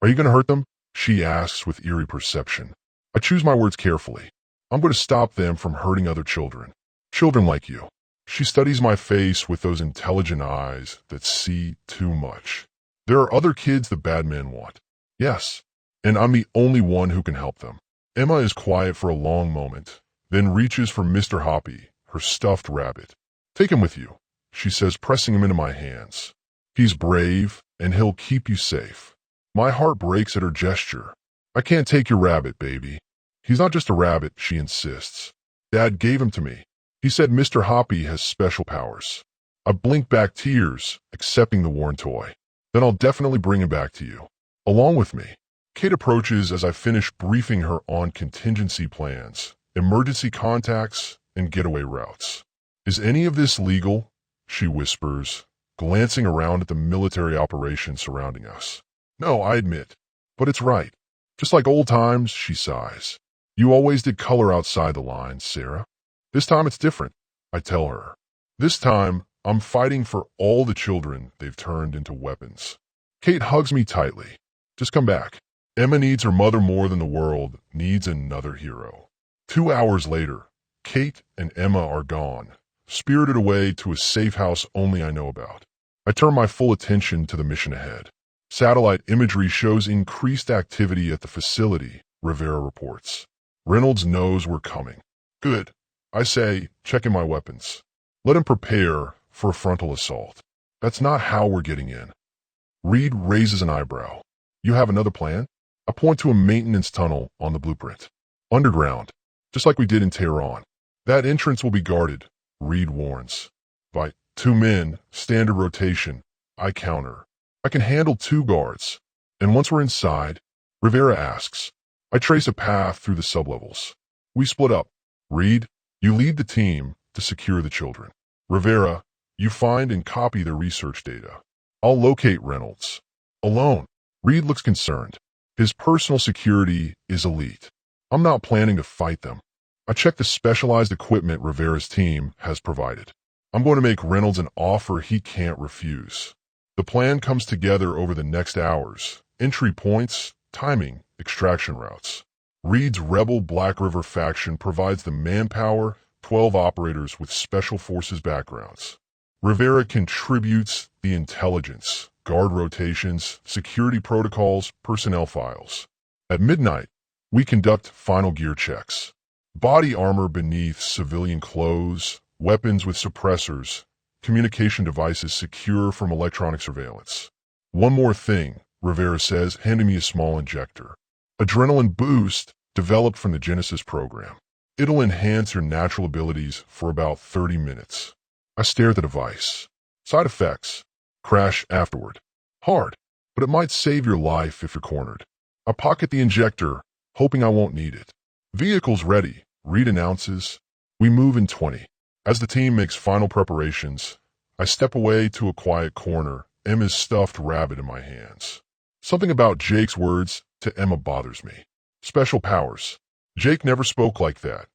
Are you going to hurt them? She asks with eerie perception. I choose my words carefully. I'm going to stop them from hurting other children. Children like you. She studies my face with those intelligent eyes that see too much. There are other kids the bad men want. Yes, and I'm the only one who can help them. Emma is quiet for a long moment, then reaches for Mr. Hoppy, her stuffed rabbit. Take him with you, she says, pressing him into my hands. He's brave, and he'll keep you safe. My heart breaks at her gesture. I can't take your rabbit, baby. He's not just a rabbit, she insists. Dad gave him to me. He said Mr. Hoppy has special powers. I blink back tears, accepting the worn toy. Then I'll definitely bring him back to you. Along with me. Kate approaches as I finish briefing her on contingency plans, emergency contacts, and getaway routes. Is any of this legal? She whispers, glancing around at the military operation surrounding us. No, I admit, but it's right. Just like old times, she sighs. You always did color outside the lines, Sarah. This time it's different, I tell her. This time, I'm fighting for all the children they've turned into weapons. Kate hugs me tightly. Just come back. Emma needs her mother more than the world needs another hero. 2 hours later, Kate and Emma are gone, spirited away to a safe house only I know about. I turn my full attention to the mission ahead. Satellite imagery shows increased activity at the facility, Rivera reports. Reynolds knows we're coming. Good. I say, checking my weapons. Let him prepare for a frontal assault. That's not how we're getting in. Reed raises an eyebrow. You have another plan? I point to a maintenance tunnel on the blueprint. Underground, just like we did in Tehran. That entrance will be guarded, Reed warns. By 2 men, standard rotation, I counter. I can handle 2 guards. And once we're inside, Rivera asks. I trace a path through the sublevels. We split up. Reed, you lead the team to secure the children. Rivera, you find and copy their research data. I'll locate Reynolds. Alone. Reed looks concerned. His personal security is elite. I'm not planning to fight them. I check the specialized equipment Rivera's team has provided. I'm going to make Reynolds an offer he can't refuse. The plan comes together over the next hours. Entry points, timing, extraction routes. Reed's rebel Black River faction provides the manpower, 12 operators with special forces backgrounds. Rivera contributes the intelligence, guard rotations, security protocols, personnel files. At midnight, we conduct final gear checks. Body armor beneath civilian clothes, weapons with suppressors, communication devices secure from electronic surveillance. One more thing, Rivera says, handing me a small injector. Adrenaline boost developed from the Genesis program. It'll enhance your natural abilities for about 30 minutes. I stare at the device. Side effects. Crash afterward. Hard, but it might save your life if you're cornered. I pocket the injector, hoping I won't need it. Vehicle's ready, Reed announces. We move in 20. As the team makes final preparations, I step away to a quiet corner, Emma's stuffed rabbit in my hands. Something about Jake's words to Emma bothers me. Special powers. Jake never spoke like that,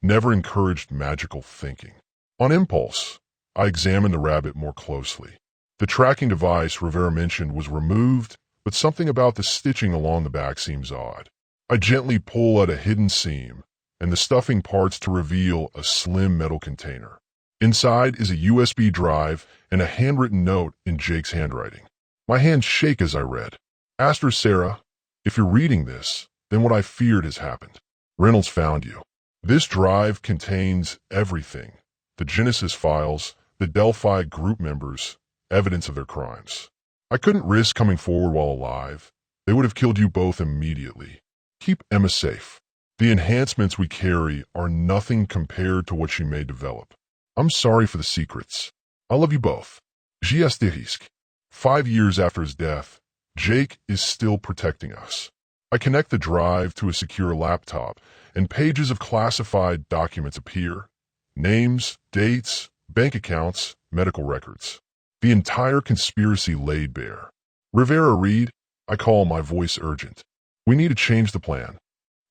never encouraged magical thinking. On impulse, I examined the rabbit more closely. The tracking device Rivera mentioned was removed, but something about the stitching along the back seems odd. I gently pull at a hidden seam, and the stuffing parts to reveal a slim metal container. Inside is a USB drive and a handwritten note in Jake's handwriting. My hands shake as I read. Aster Sarah, if you're reading this, then what I feared has happened. Reynolds found you. This drive contains everything. The Genesis files, the Delphi group members, evidence of their crimes. I couldn't risk coming forward while alive. They would have killed you both immediately. Keep Emma safe. The enhancements we carry are nothing compared to what she may develop. I'm sorry for the secrets. I love you both. Giasterisk. 5 years after his death, Jake is still protecting us. I connect the drive to a secure laptop, and pages of classified documents appear. Names, dates, bank accounts, medical records. The entire conspiracy laid bare. Rivera, Reed, I call, my voice urgent. We need to change the plan.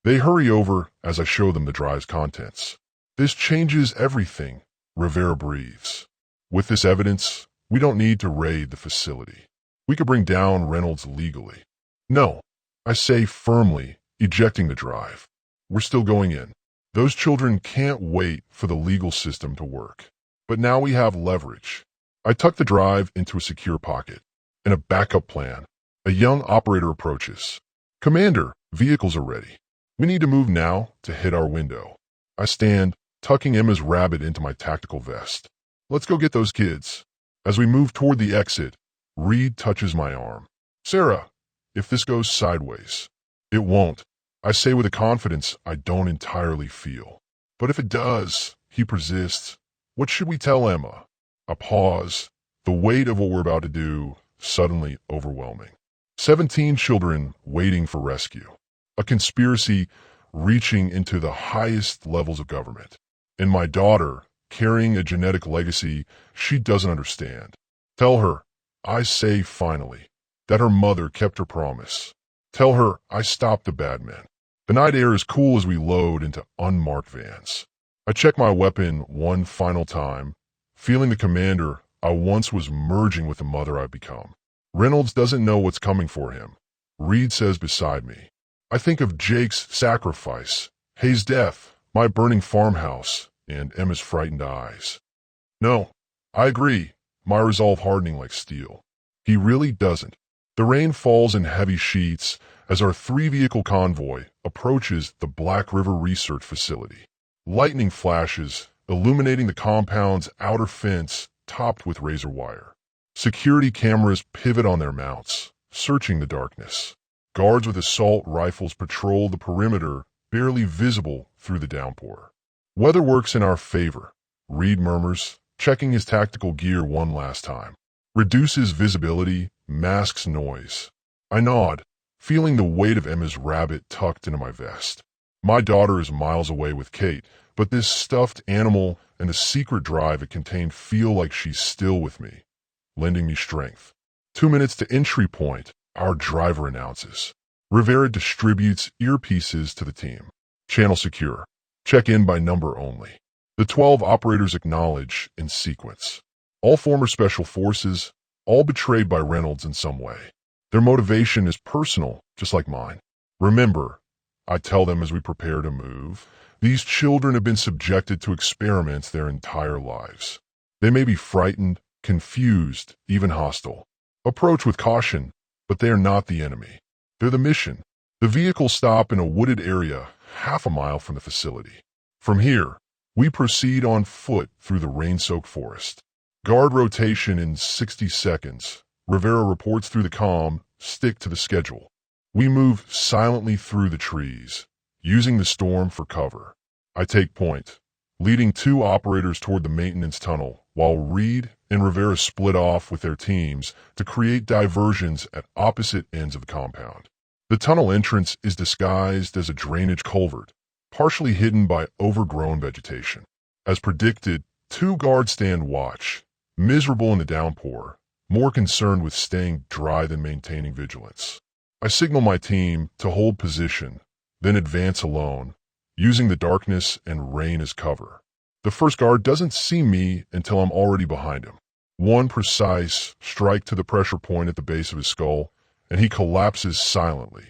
They hurry over as I show them the drive's contents. This changes everything, Rivera breathes. With this evidence, we don't need to raid the facility. We could bring down Reynolds legally. No, I say firmly, ejecting the drive. We're still going in. Those children can't wait for the legal system to work. But now we have leverage. I tuck the drive into a secure pocket. In a backup plan, a young operator approaches. Commander, vehicles are ready. We need to move now to hit our window. I stand, tucking Emma's rabbit into my tactical vest. Let's go get those kids. As we move toward the exit, Reed touches my arm. Sarah, if this goes sideways. It won't, I say with a confidence I don't entirely feel. But if it does, he persists. What should we tell Emma? A pause, the weight of what we're about to do suddenly overwhelming. 17 children waiting for rescue. A conspiracy reaching into the highest levels of government. And my daughter, carrying a genetic legacy she doesn't understand. Tell her, I say finally, that her mother kept her promise. Tell her I stopped the bad men. The night air is cool as we load into unmarked vans. I check my weapon one final time, feeling the commander I once was merging with the mother I've become. Reynolds doesn't know what's coming for him. Reed says beside me. I think of Jake's sacrifice, Hayes' death, my burning farmhouse, and Emma's frightened eyes. No, I agree, my resolve hardening like steel. He really doesn't. The rain falls in heavy sheets as our 3-vehicle convoy approaches the Black River Research Facility. Lightning flashes, illuminating the compound's outer fence topped with razor wire. Security cameras pivot on their mounts, searching the darkness. Guards with assault rifles patrol the perimeter, barely visible through the downpour. Weather works in our favor, Reed murmurs, checking his tactical gear one last time. Reduces visibility, masks noise. I nod, feeling the weight of Emma's rabbit tucked into my vest. My daughter is miles away with Kate, but this stuffed animal and the secret drive it contained feel like she's still with me, lending me strength. 2 minutes to entry point, our driver announces. Rivera distributes earpieces to the team. Channel secure. Check in by number only. The 12 operators acknowledge in sequence. All former special forces, all betrayed by Reynolds in some way. Their motivation is personal, just like mine. Remember, I tell them as we prepare to move, these children have been subjected to experiments their entire lives. They may be frightened, confused, even hostile. Approach with caution, but they are not the enemy. They're the mission. The vehicles stop in a wooded area half a mile from the facility. From here, we proceed on foot through the rain-soaked forest. Guard rotation in 60 seconds. Rivera reports through the comm, stick to the schedule. We move silently through the trees, using the storm for cover. I take point, leading 2 operators toward the maintenance tunnel, while Reed and Rivera split off with their teams to create diversions at opposite ends of the compound. The tunnel entrance is disguised as a drainage culvert, partially hidden by overgrown vegetation. As predicted, 2 guards stand watch, miserable in the downpour, more concerned with staying dry than maintaining vigilance. I signal my team to hold position, then advance alone, using the darkness and rain as cover. The first guard doesn't see me until I'm already behind him. One precise strike to the pressure point at the base of his skull, and he collapses silently.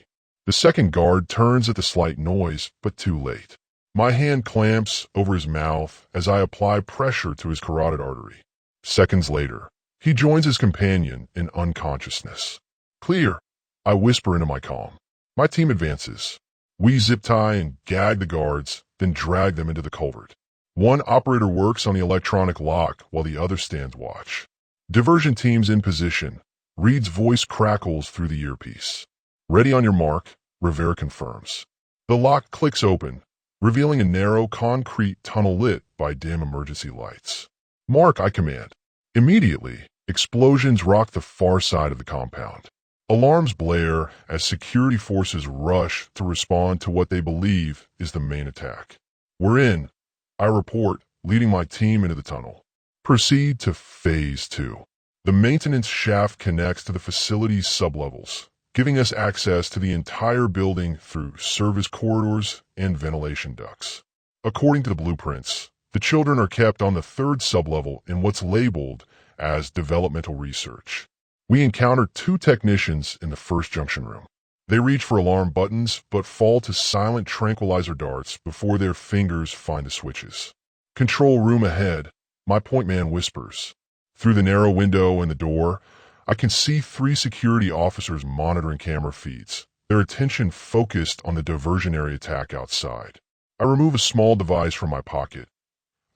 The second guard turns at the slight noise, but too late. My hand clamps over his mouth as I apply pressure to his carotid artery. Seconds later, he joins his companion in unconsciousness. Clear, I whisper into my comm. My team advances. We zip tie and gag the guards, then drag them into the culvert. One operator works on the electronic lock while the other stands watch. Diversion teams in position. Reed's voice crackles through the earpiece. Ready on your mark, Rivera confirms. The lock clicks open, revealing a narrow concrete tunnel lit by dim emergency lights. Mark, I command. Immediately, explosions rock the far side of the compound. Alarms blare as security forces rush to respond to what they believe is the main attack. We're in, I report, leading my team into the tunnel. Proceed to Phase 2. The maintenance shaft connects to the facility's sublevels, giving us access to the entire building through service corridors and ventilation ducts. According to the blueprints, the children are kept on the 3rd sublevel in what's labeled as developmental research. We encounter 2 technicians in the first junction room. They reach for alarm buttons, but fall to silent tranquilizer darts before their fingers find the switches. Control room ahead, my point man whispers. Through the narrow window in the door, I can see 3 security officers monitoring camera feeds, their attention focused on the diversionary attack outside. I remove a small device from my pocket,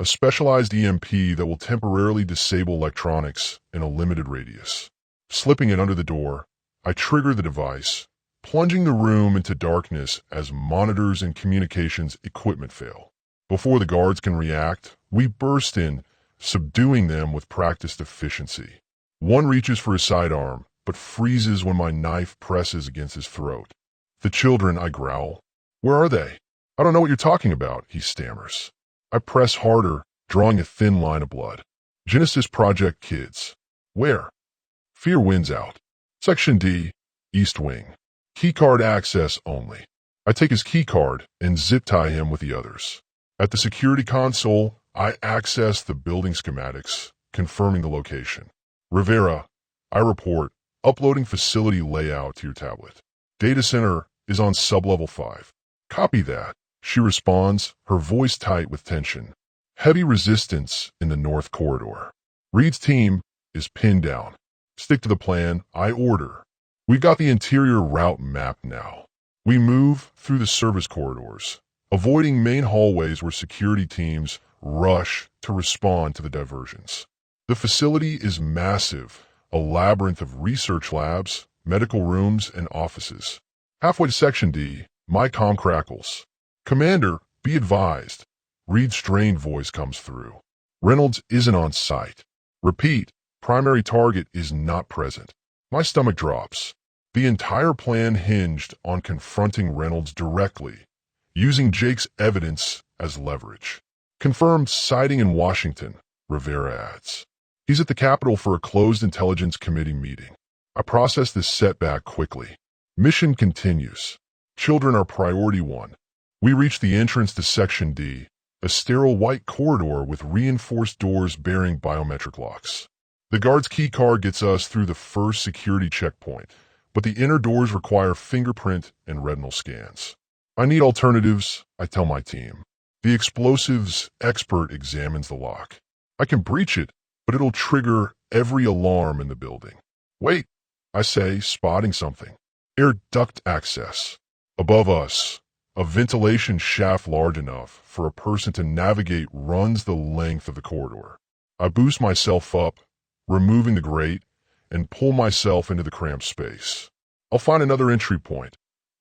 a specialized EMP that will temporarily disable electronics in a limited radius. Slipping it under the door, I trigger the device, plunging the room into darkness as monitors and communications equipment fail. Before the guards can react, we burst in, subduing them with practiced efficiency. One reaches for his sidearm, but freezes when my knife presses against his throat. The children, I growl. Where are they? I don't know what you're talking about, he stammers. I press harder, drawing a thin line of blood. Genesis Project kids. Where? Fear wins out. Section D, East Wing. Keycard access only. I take his keycard and zip tie him with the others. At the security console, I access the building schematics, confirming the location. Rivera, I report, uploading facility layout to your tablet. Data center is on sublevel 5. Copy that, she responds, her voice tight with tension. Heavy resistance in the north corridor. Reed's team is pinned down. Stick to the plan, I order. We've got the interior route mapped now. We move through the service corridors, avoiding main hallways where security teams rush to respond to the diversions. The facility is massive, a labyrinth of research labs, medical rooms, and offices. Halfway to Section D, my comm crackles. Commander, be advised. Reed's strained voice comes through. Reynolds isn't on site. Repeat, primary target is not present. My stomach drops. The entire plan hinged on confronting Reynolds directly, using Jake's evidence as leverage. Confirmed sighting in Washington, Rivera adds. He's at the Capitol for a closed intelligence committee meeting. I process this setback quickly. Mission continues. Children are priority 1. We reach the entrance to Section D, a sterile white corridor with reinforced doors bearing biometric locks. The guard's key card gets us through the first security checkpoint, but the inner doors require fingerprint and retinal scans. I need alternatives, I tell my team. The explosives expert examines the lock. I can breach it, but it'll trigger every alarm in the building. Wait, I say, spotting something. Air duct access. Above us, a ventilation shaft large enough for a person to navigate runs the length of the corridor. I boost myself up, removing the grate, and pull myself into the cramped space. I'll find another entry point.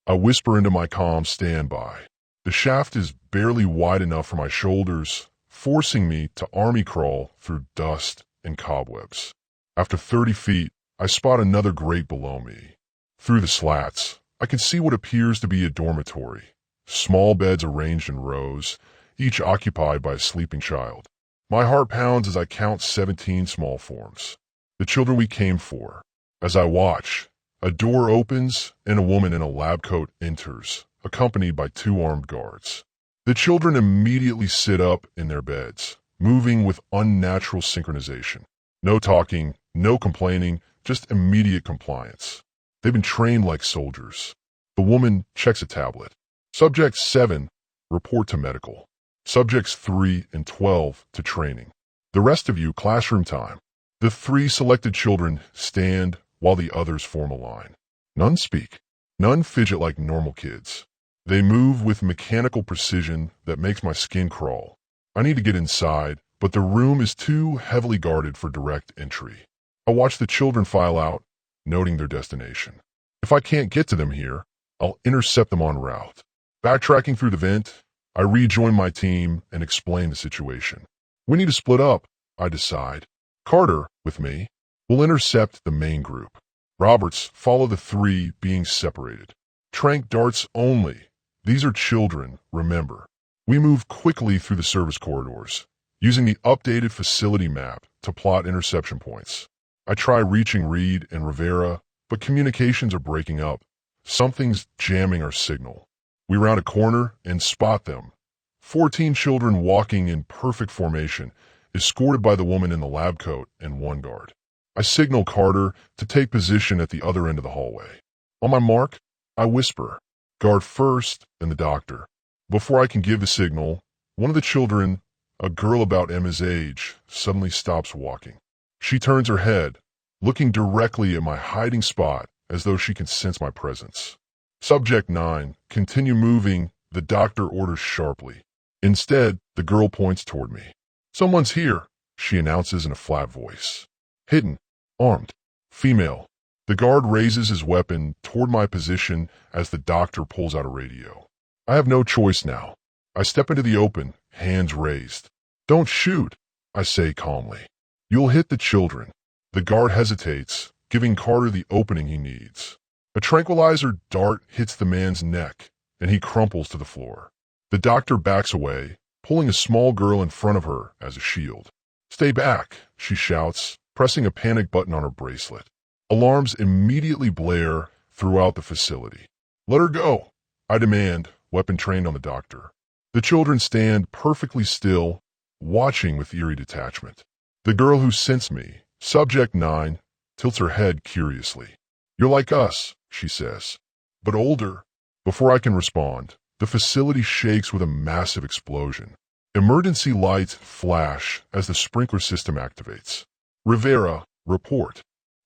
I whisper into my comm standby. The shaft is barely wide enough for my shoulders, forcing me to army crawl through dust and cobwebs. After 30 feet, I spot another grate below me. Through the slats, I can see what appears to be a dormitory. Small beds arranged in rows, each occupied by a sleeping child. My heart pounds as I count 17 small forms. The children we came for. As I watch, a door opens and a woman in a lab coat enters, accompanied by 2 armed guards. The children immediately sit up in their beds, moving with unnatural synchronization. No talking, no complaining, just immediate compliance. They've been trained like soldiers. The woman checks a tablet. Subject 7, report to medical. Subjects 3 and 12 to training. The rest of you, classroom time. The 3 selected children stand while the others form a line. None speak. None fidget like normal kids. They move with mechanical precision that makes my skin crawl. I need to get inside, but the room is too heavily guarded for direct entry. I watch the children file out, noting their destination. If I can't get to them here, I'll intercept them en route. Backtracking through the vent, I rejoin my team and explain the situation. We need to split up, I decide. Carter, with me, will intercept the main group. Roberts follow the 3 being separated. Trank darts only. These are children, remember. We move quickly through the service corridors, using the updated facility map to plot interception points. I try reaching Reed and Rivera, but communications are breaking up. Something's jamming our signal. We round a corner and spot them. 14 children walking in perfect formation, escorted by the woman in the lab coat and 1 guard. I signal Carter to take position at the other end of the hallway. On my mark, I whisper, guard first and the doctor. Before I can give the signal, one of the children, a girl about Emma's age, suddenly stops walking. She turns her head, looking directly at my hiding spot as though she can sense my presence. Subject 9, continue moving, the doctor orders sharply. Instead, the girl points toward me. Someone's here, she announces in a flat voice. Hidden, armed, female. The guard raises his weapon toward my position as the doctor pulls out a radio. I have no choice now. I step into the open, hands raised. Don't shoot, I say calmly. You'll hit the children. The guard hesitates, giving Carter the opening he needs. A tranquilizer dart hits the man's neck, and he crumples to the floor. The doctor backs away, pulling a small girl in front of her as a shield. Stay back, she shouts, pressing a panic button on her bracelet. Alarms immediately blare throughout the facility. Let her go, I demand, weapon trained on the doctor. The children stand perfectly still, watching with eerie detachment. The girl who sensed me, Subject 9, tilts her head curiously. You're like us, she says, but older. Before I can respond, the facility shakes with a massive explosion. Emergency lights flash as the sprinkler system activates. Rivera, report.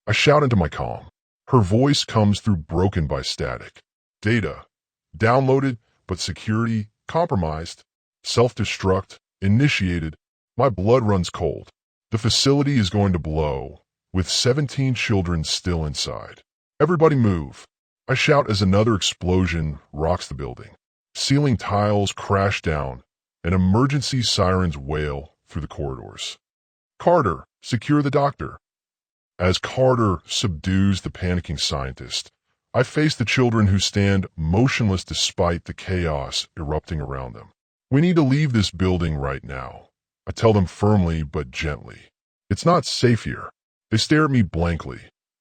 I shout into my comm. Her voice comes through broken by static. Data, downloaded, but security, compromised. Self-destruct, initiated. My blood runs cold. The facility is going to blow, with 17 children still inside. Everybody move. I shout as another explosion rocks the building. Ceiling tiles crash down, and emergency sirens wail through the corridors. Carter, secure the doctor. As Carter subdues the panicking scientist, I face the children who stand motionless despite the chaos erupting around them. We need to leave this building right now. I tell them firmly but gently. It's not safe here. They stare at me blankly,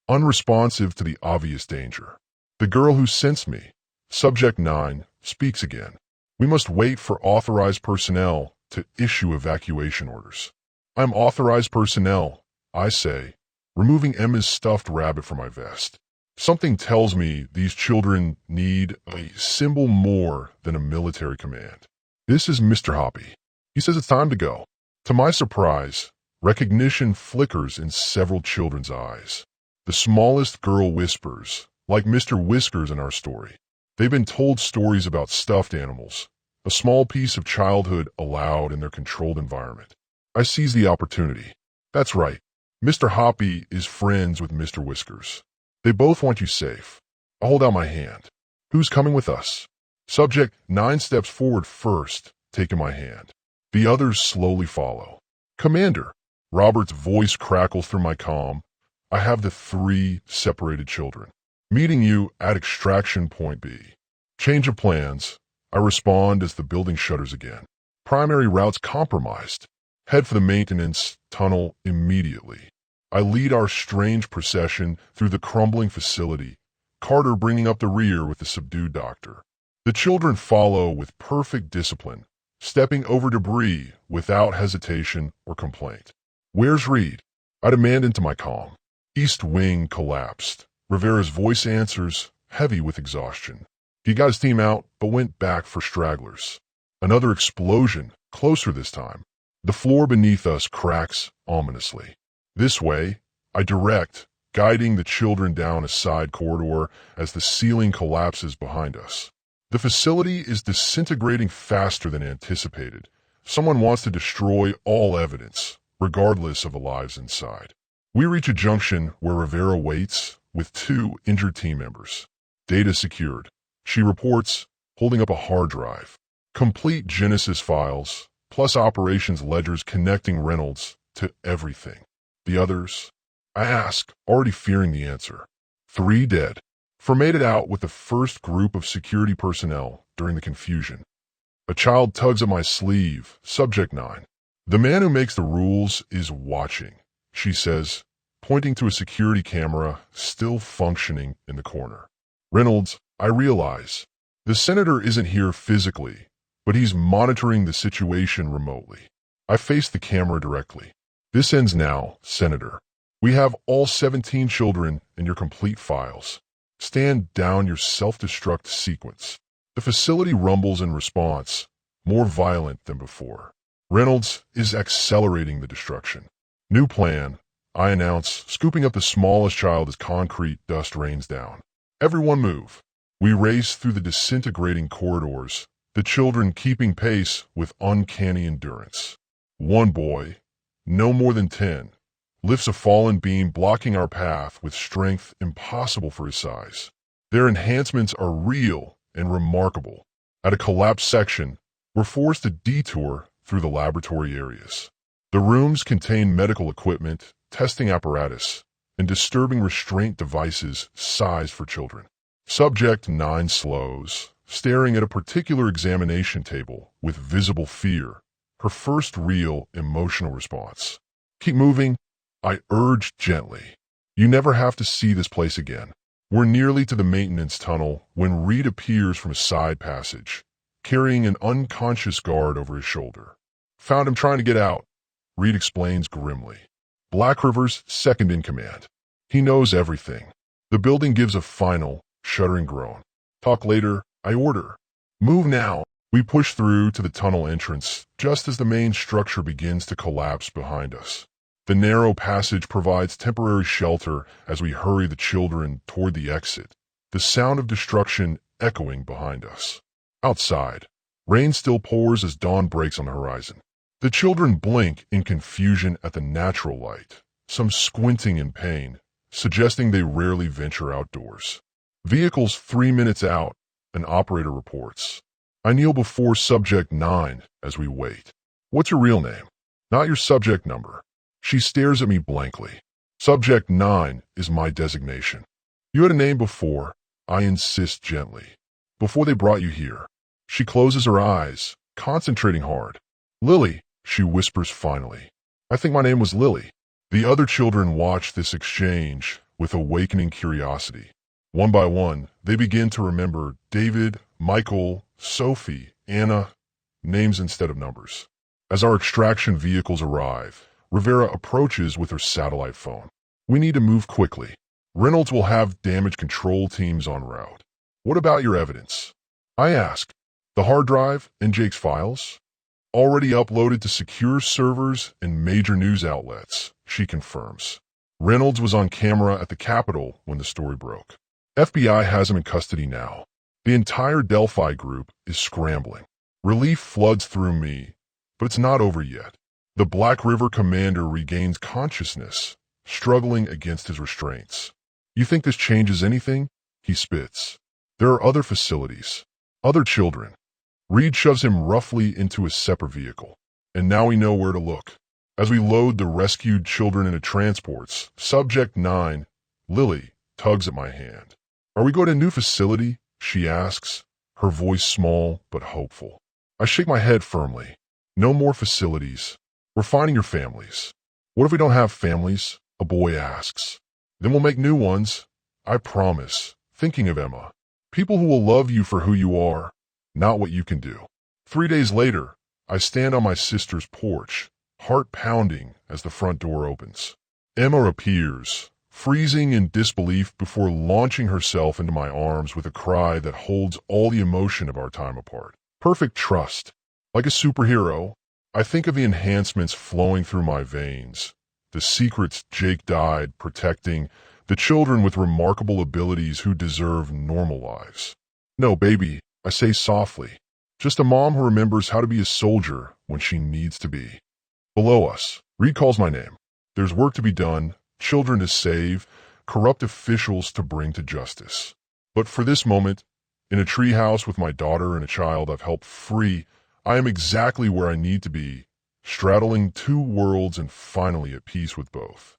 unresponsive to the obvious danger. The girl who sensed me, Subject 9, speaks again. We must wait for authorized personnel to issue evacuation orders. I'm authorized personnel, I say, removing Emma's stuffed rabbit from my vest. Something tells me these children need a symbol more than a military command. This is Mr. Hoppy. He says it's time to go. To my surprise, recognition flickers in several children's eyes. The smallest girl whispers, like Mr. Whiskers in our story. They've been told stories about stuffed animals, a small piece of childhood allowed in their controlled environment. I seize the opportunity. That's right. Mr. Hoppy is friends with Mr. Whiskers. They both want you safe. I hold out my hand. Who's coming with us? Subject 9 steps forward first, taking my hand. The others slowly follow. Commander, Robert's voice crackles through my comm. I have the 3 separated children. Meeting you at extraction point B. Change of plans. I respond as the building shutters again. Primary routes compromised. Head for the maintenance tunnel immediately. I lead our strange procession through the crumbling facility, Carter bringing up the rear with the subdued doctor. The children follow with perfect discipline, stepping over debris without hesitation or complaint. Where's Reed? I demand into my comm. East wing collapsed. Rivera's voice answers, heavy with exhaustion. He got his team out, but went back for stragglers. Another explosion, closer this time. The floor beneath us cracks ominously. This way, I direct, guiding the children down a side corridor as the ceiling collapses behind us. The facility is disintegrating faster than anticipated. Someone wants to destroy all evidence, regardless of the lives inside. We reach a junction where Rivera waits with 2 injured team members. Data secured. She reports, holding up a hard drive. Complete Genesis files, plus operations ledgers connecting Reynolds to everything. The others? I ask, already fearing the answer. 3 dead. Formated out with the first group of security personnel during the confusion. A child tugs at my sleeve, subject 9. The man who makes the rules is watching, she says, pointing to a security camera still functioning in the corner. Reynolds, I realize. The senator isn't here physically, but he's monitoring the situation remotely. I face the camera directly. This ends now, Senator. We have all 17 children in your complete files. Stand down your self-destruct sequence. The facility rumbles in response, more violent than before. Reynolds is accelerating the destruction. New plan, I announce, scooping up the smallest child as concrete dust rains down. Everyone move. We race through the disintegrating corridors, the children keeping pace with uncanny endurance. One boy, no more than 10, lifts a fallen beam blocking our path with strength impossible for his size. Their enhancements are real and remarkable. At a collapsed section, we're forced to detour through the laboratory areas. The rooms contain medical equipment, testing apparatus, and disturbing restraint devices sized for children. Subject 9 slows, staring at a particular examination table with visible fear, her first real emotional response. Keep moving, I urge gently. You never have to see this place again. We're nearly to the maintenance tunnel when Reed appears from a side passage, carrying an unconscious guard over his shoulder. Found him trying to get out, Reed explains grimly. Black River's second in command. He knows everything. The building gives a final, shuddering groan. Talk later, I order. Move now. We push through to the tunnel entrance just as the main structure begins to collapse behind us. The narrow passage provides temporary shelter as we hurry the children toward the exit, the sound of destruction echoing behind us. Outside, rain still pours as dawn breaks on the horizon. The children blink in confusion at the natural light, some squinting in pain, suggesting they rarely venture outdoors. Vehicles 3 minutes out, an operator reports. I kneel before subject 9 as we wait. What's your real name? Not your subject number. She stares at me blankly. Subject 9 is my designation. You had a name before, I insist gently. Before they brought you here. She closes her eyes, concentrating hard. Lily, she whispers finally. I think my name was Lily. The other children watch this exchange with awakening curiosity. One by one, they begin to remember David, Michael, Sophie, Anna, names instead of numbers. As our extraction vehicles arrive, Rivera approaches with her satellite phone. We need to move quickly. Reynolds will have damage control teams en route. What about your evidence? I ask. The hard drive and Jake's files? Already uploaded to secure servers and major news outlets, she confirms. Reynolds was on camera at the Capitol when the story broke. FBI has him in custody now. The entire Delphi group is scrambling. Relief floods through me, but it's not over yet. The Black River commander regains consciousness, struggling against his restraints. You think this changes anything? He spits. There are other facilities, other children. Reed shoves him roughly into a separate vehicle. And now we know where to look. As we load the rescued children into transports, Subject 9, Lily, tugs at my hand. Are we going to a new facility? She asks, her voice small but hopeful. I shake my head firmly. No more facilities. We're finding your families. What if we don't have families? A boy asks. Then we'll make new ones. I promise. Thinking of Emma. People who will love you for who you are, not what you can do. 3 days later, I stand on my sister's porch, heart pounding as the front door opens. Emma appears, freezing in disbelief before launching herself into my arms with a cry that holds all the emotion of our time apart. Perfect trust. Like a superhero, I think of the enhancements flowing through my veins, the secrets Jake died protecting, the children with remarkable abilities who deserve normal lives. No, baby, I say softly. Just a mom who remembers how to be a soldier when she needs to be. Below us, Reed calls my name. There's work to be done, children to save, corrupt officials to bring to justice. But for this moment, in a treehouse with my daughter and a child I've helped free, I am exactly where I need to be, straddling two worlds and finally at peace with both.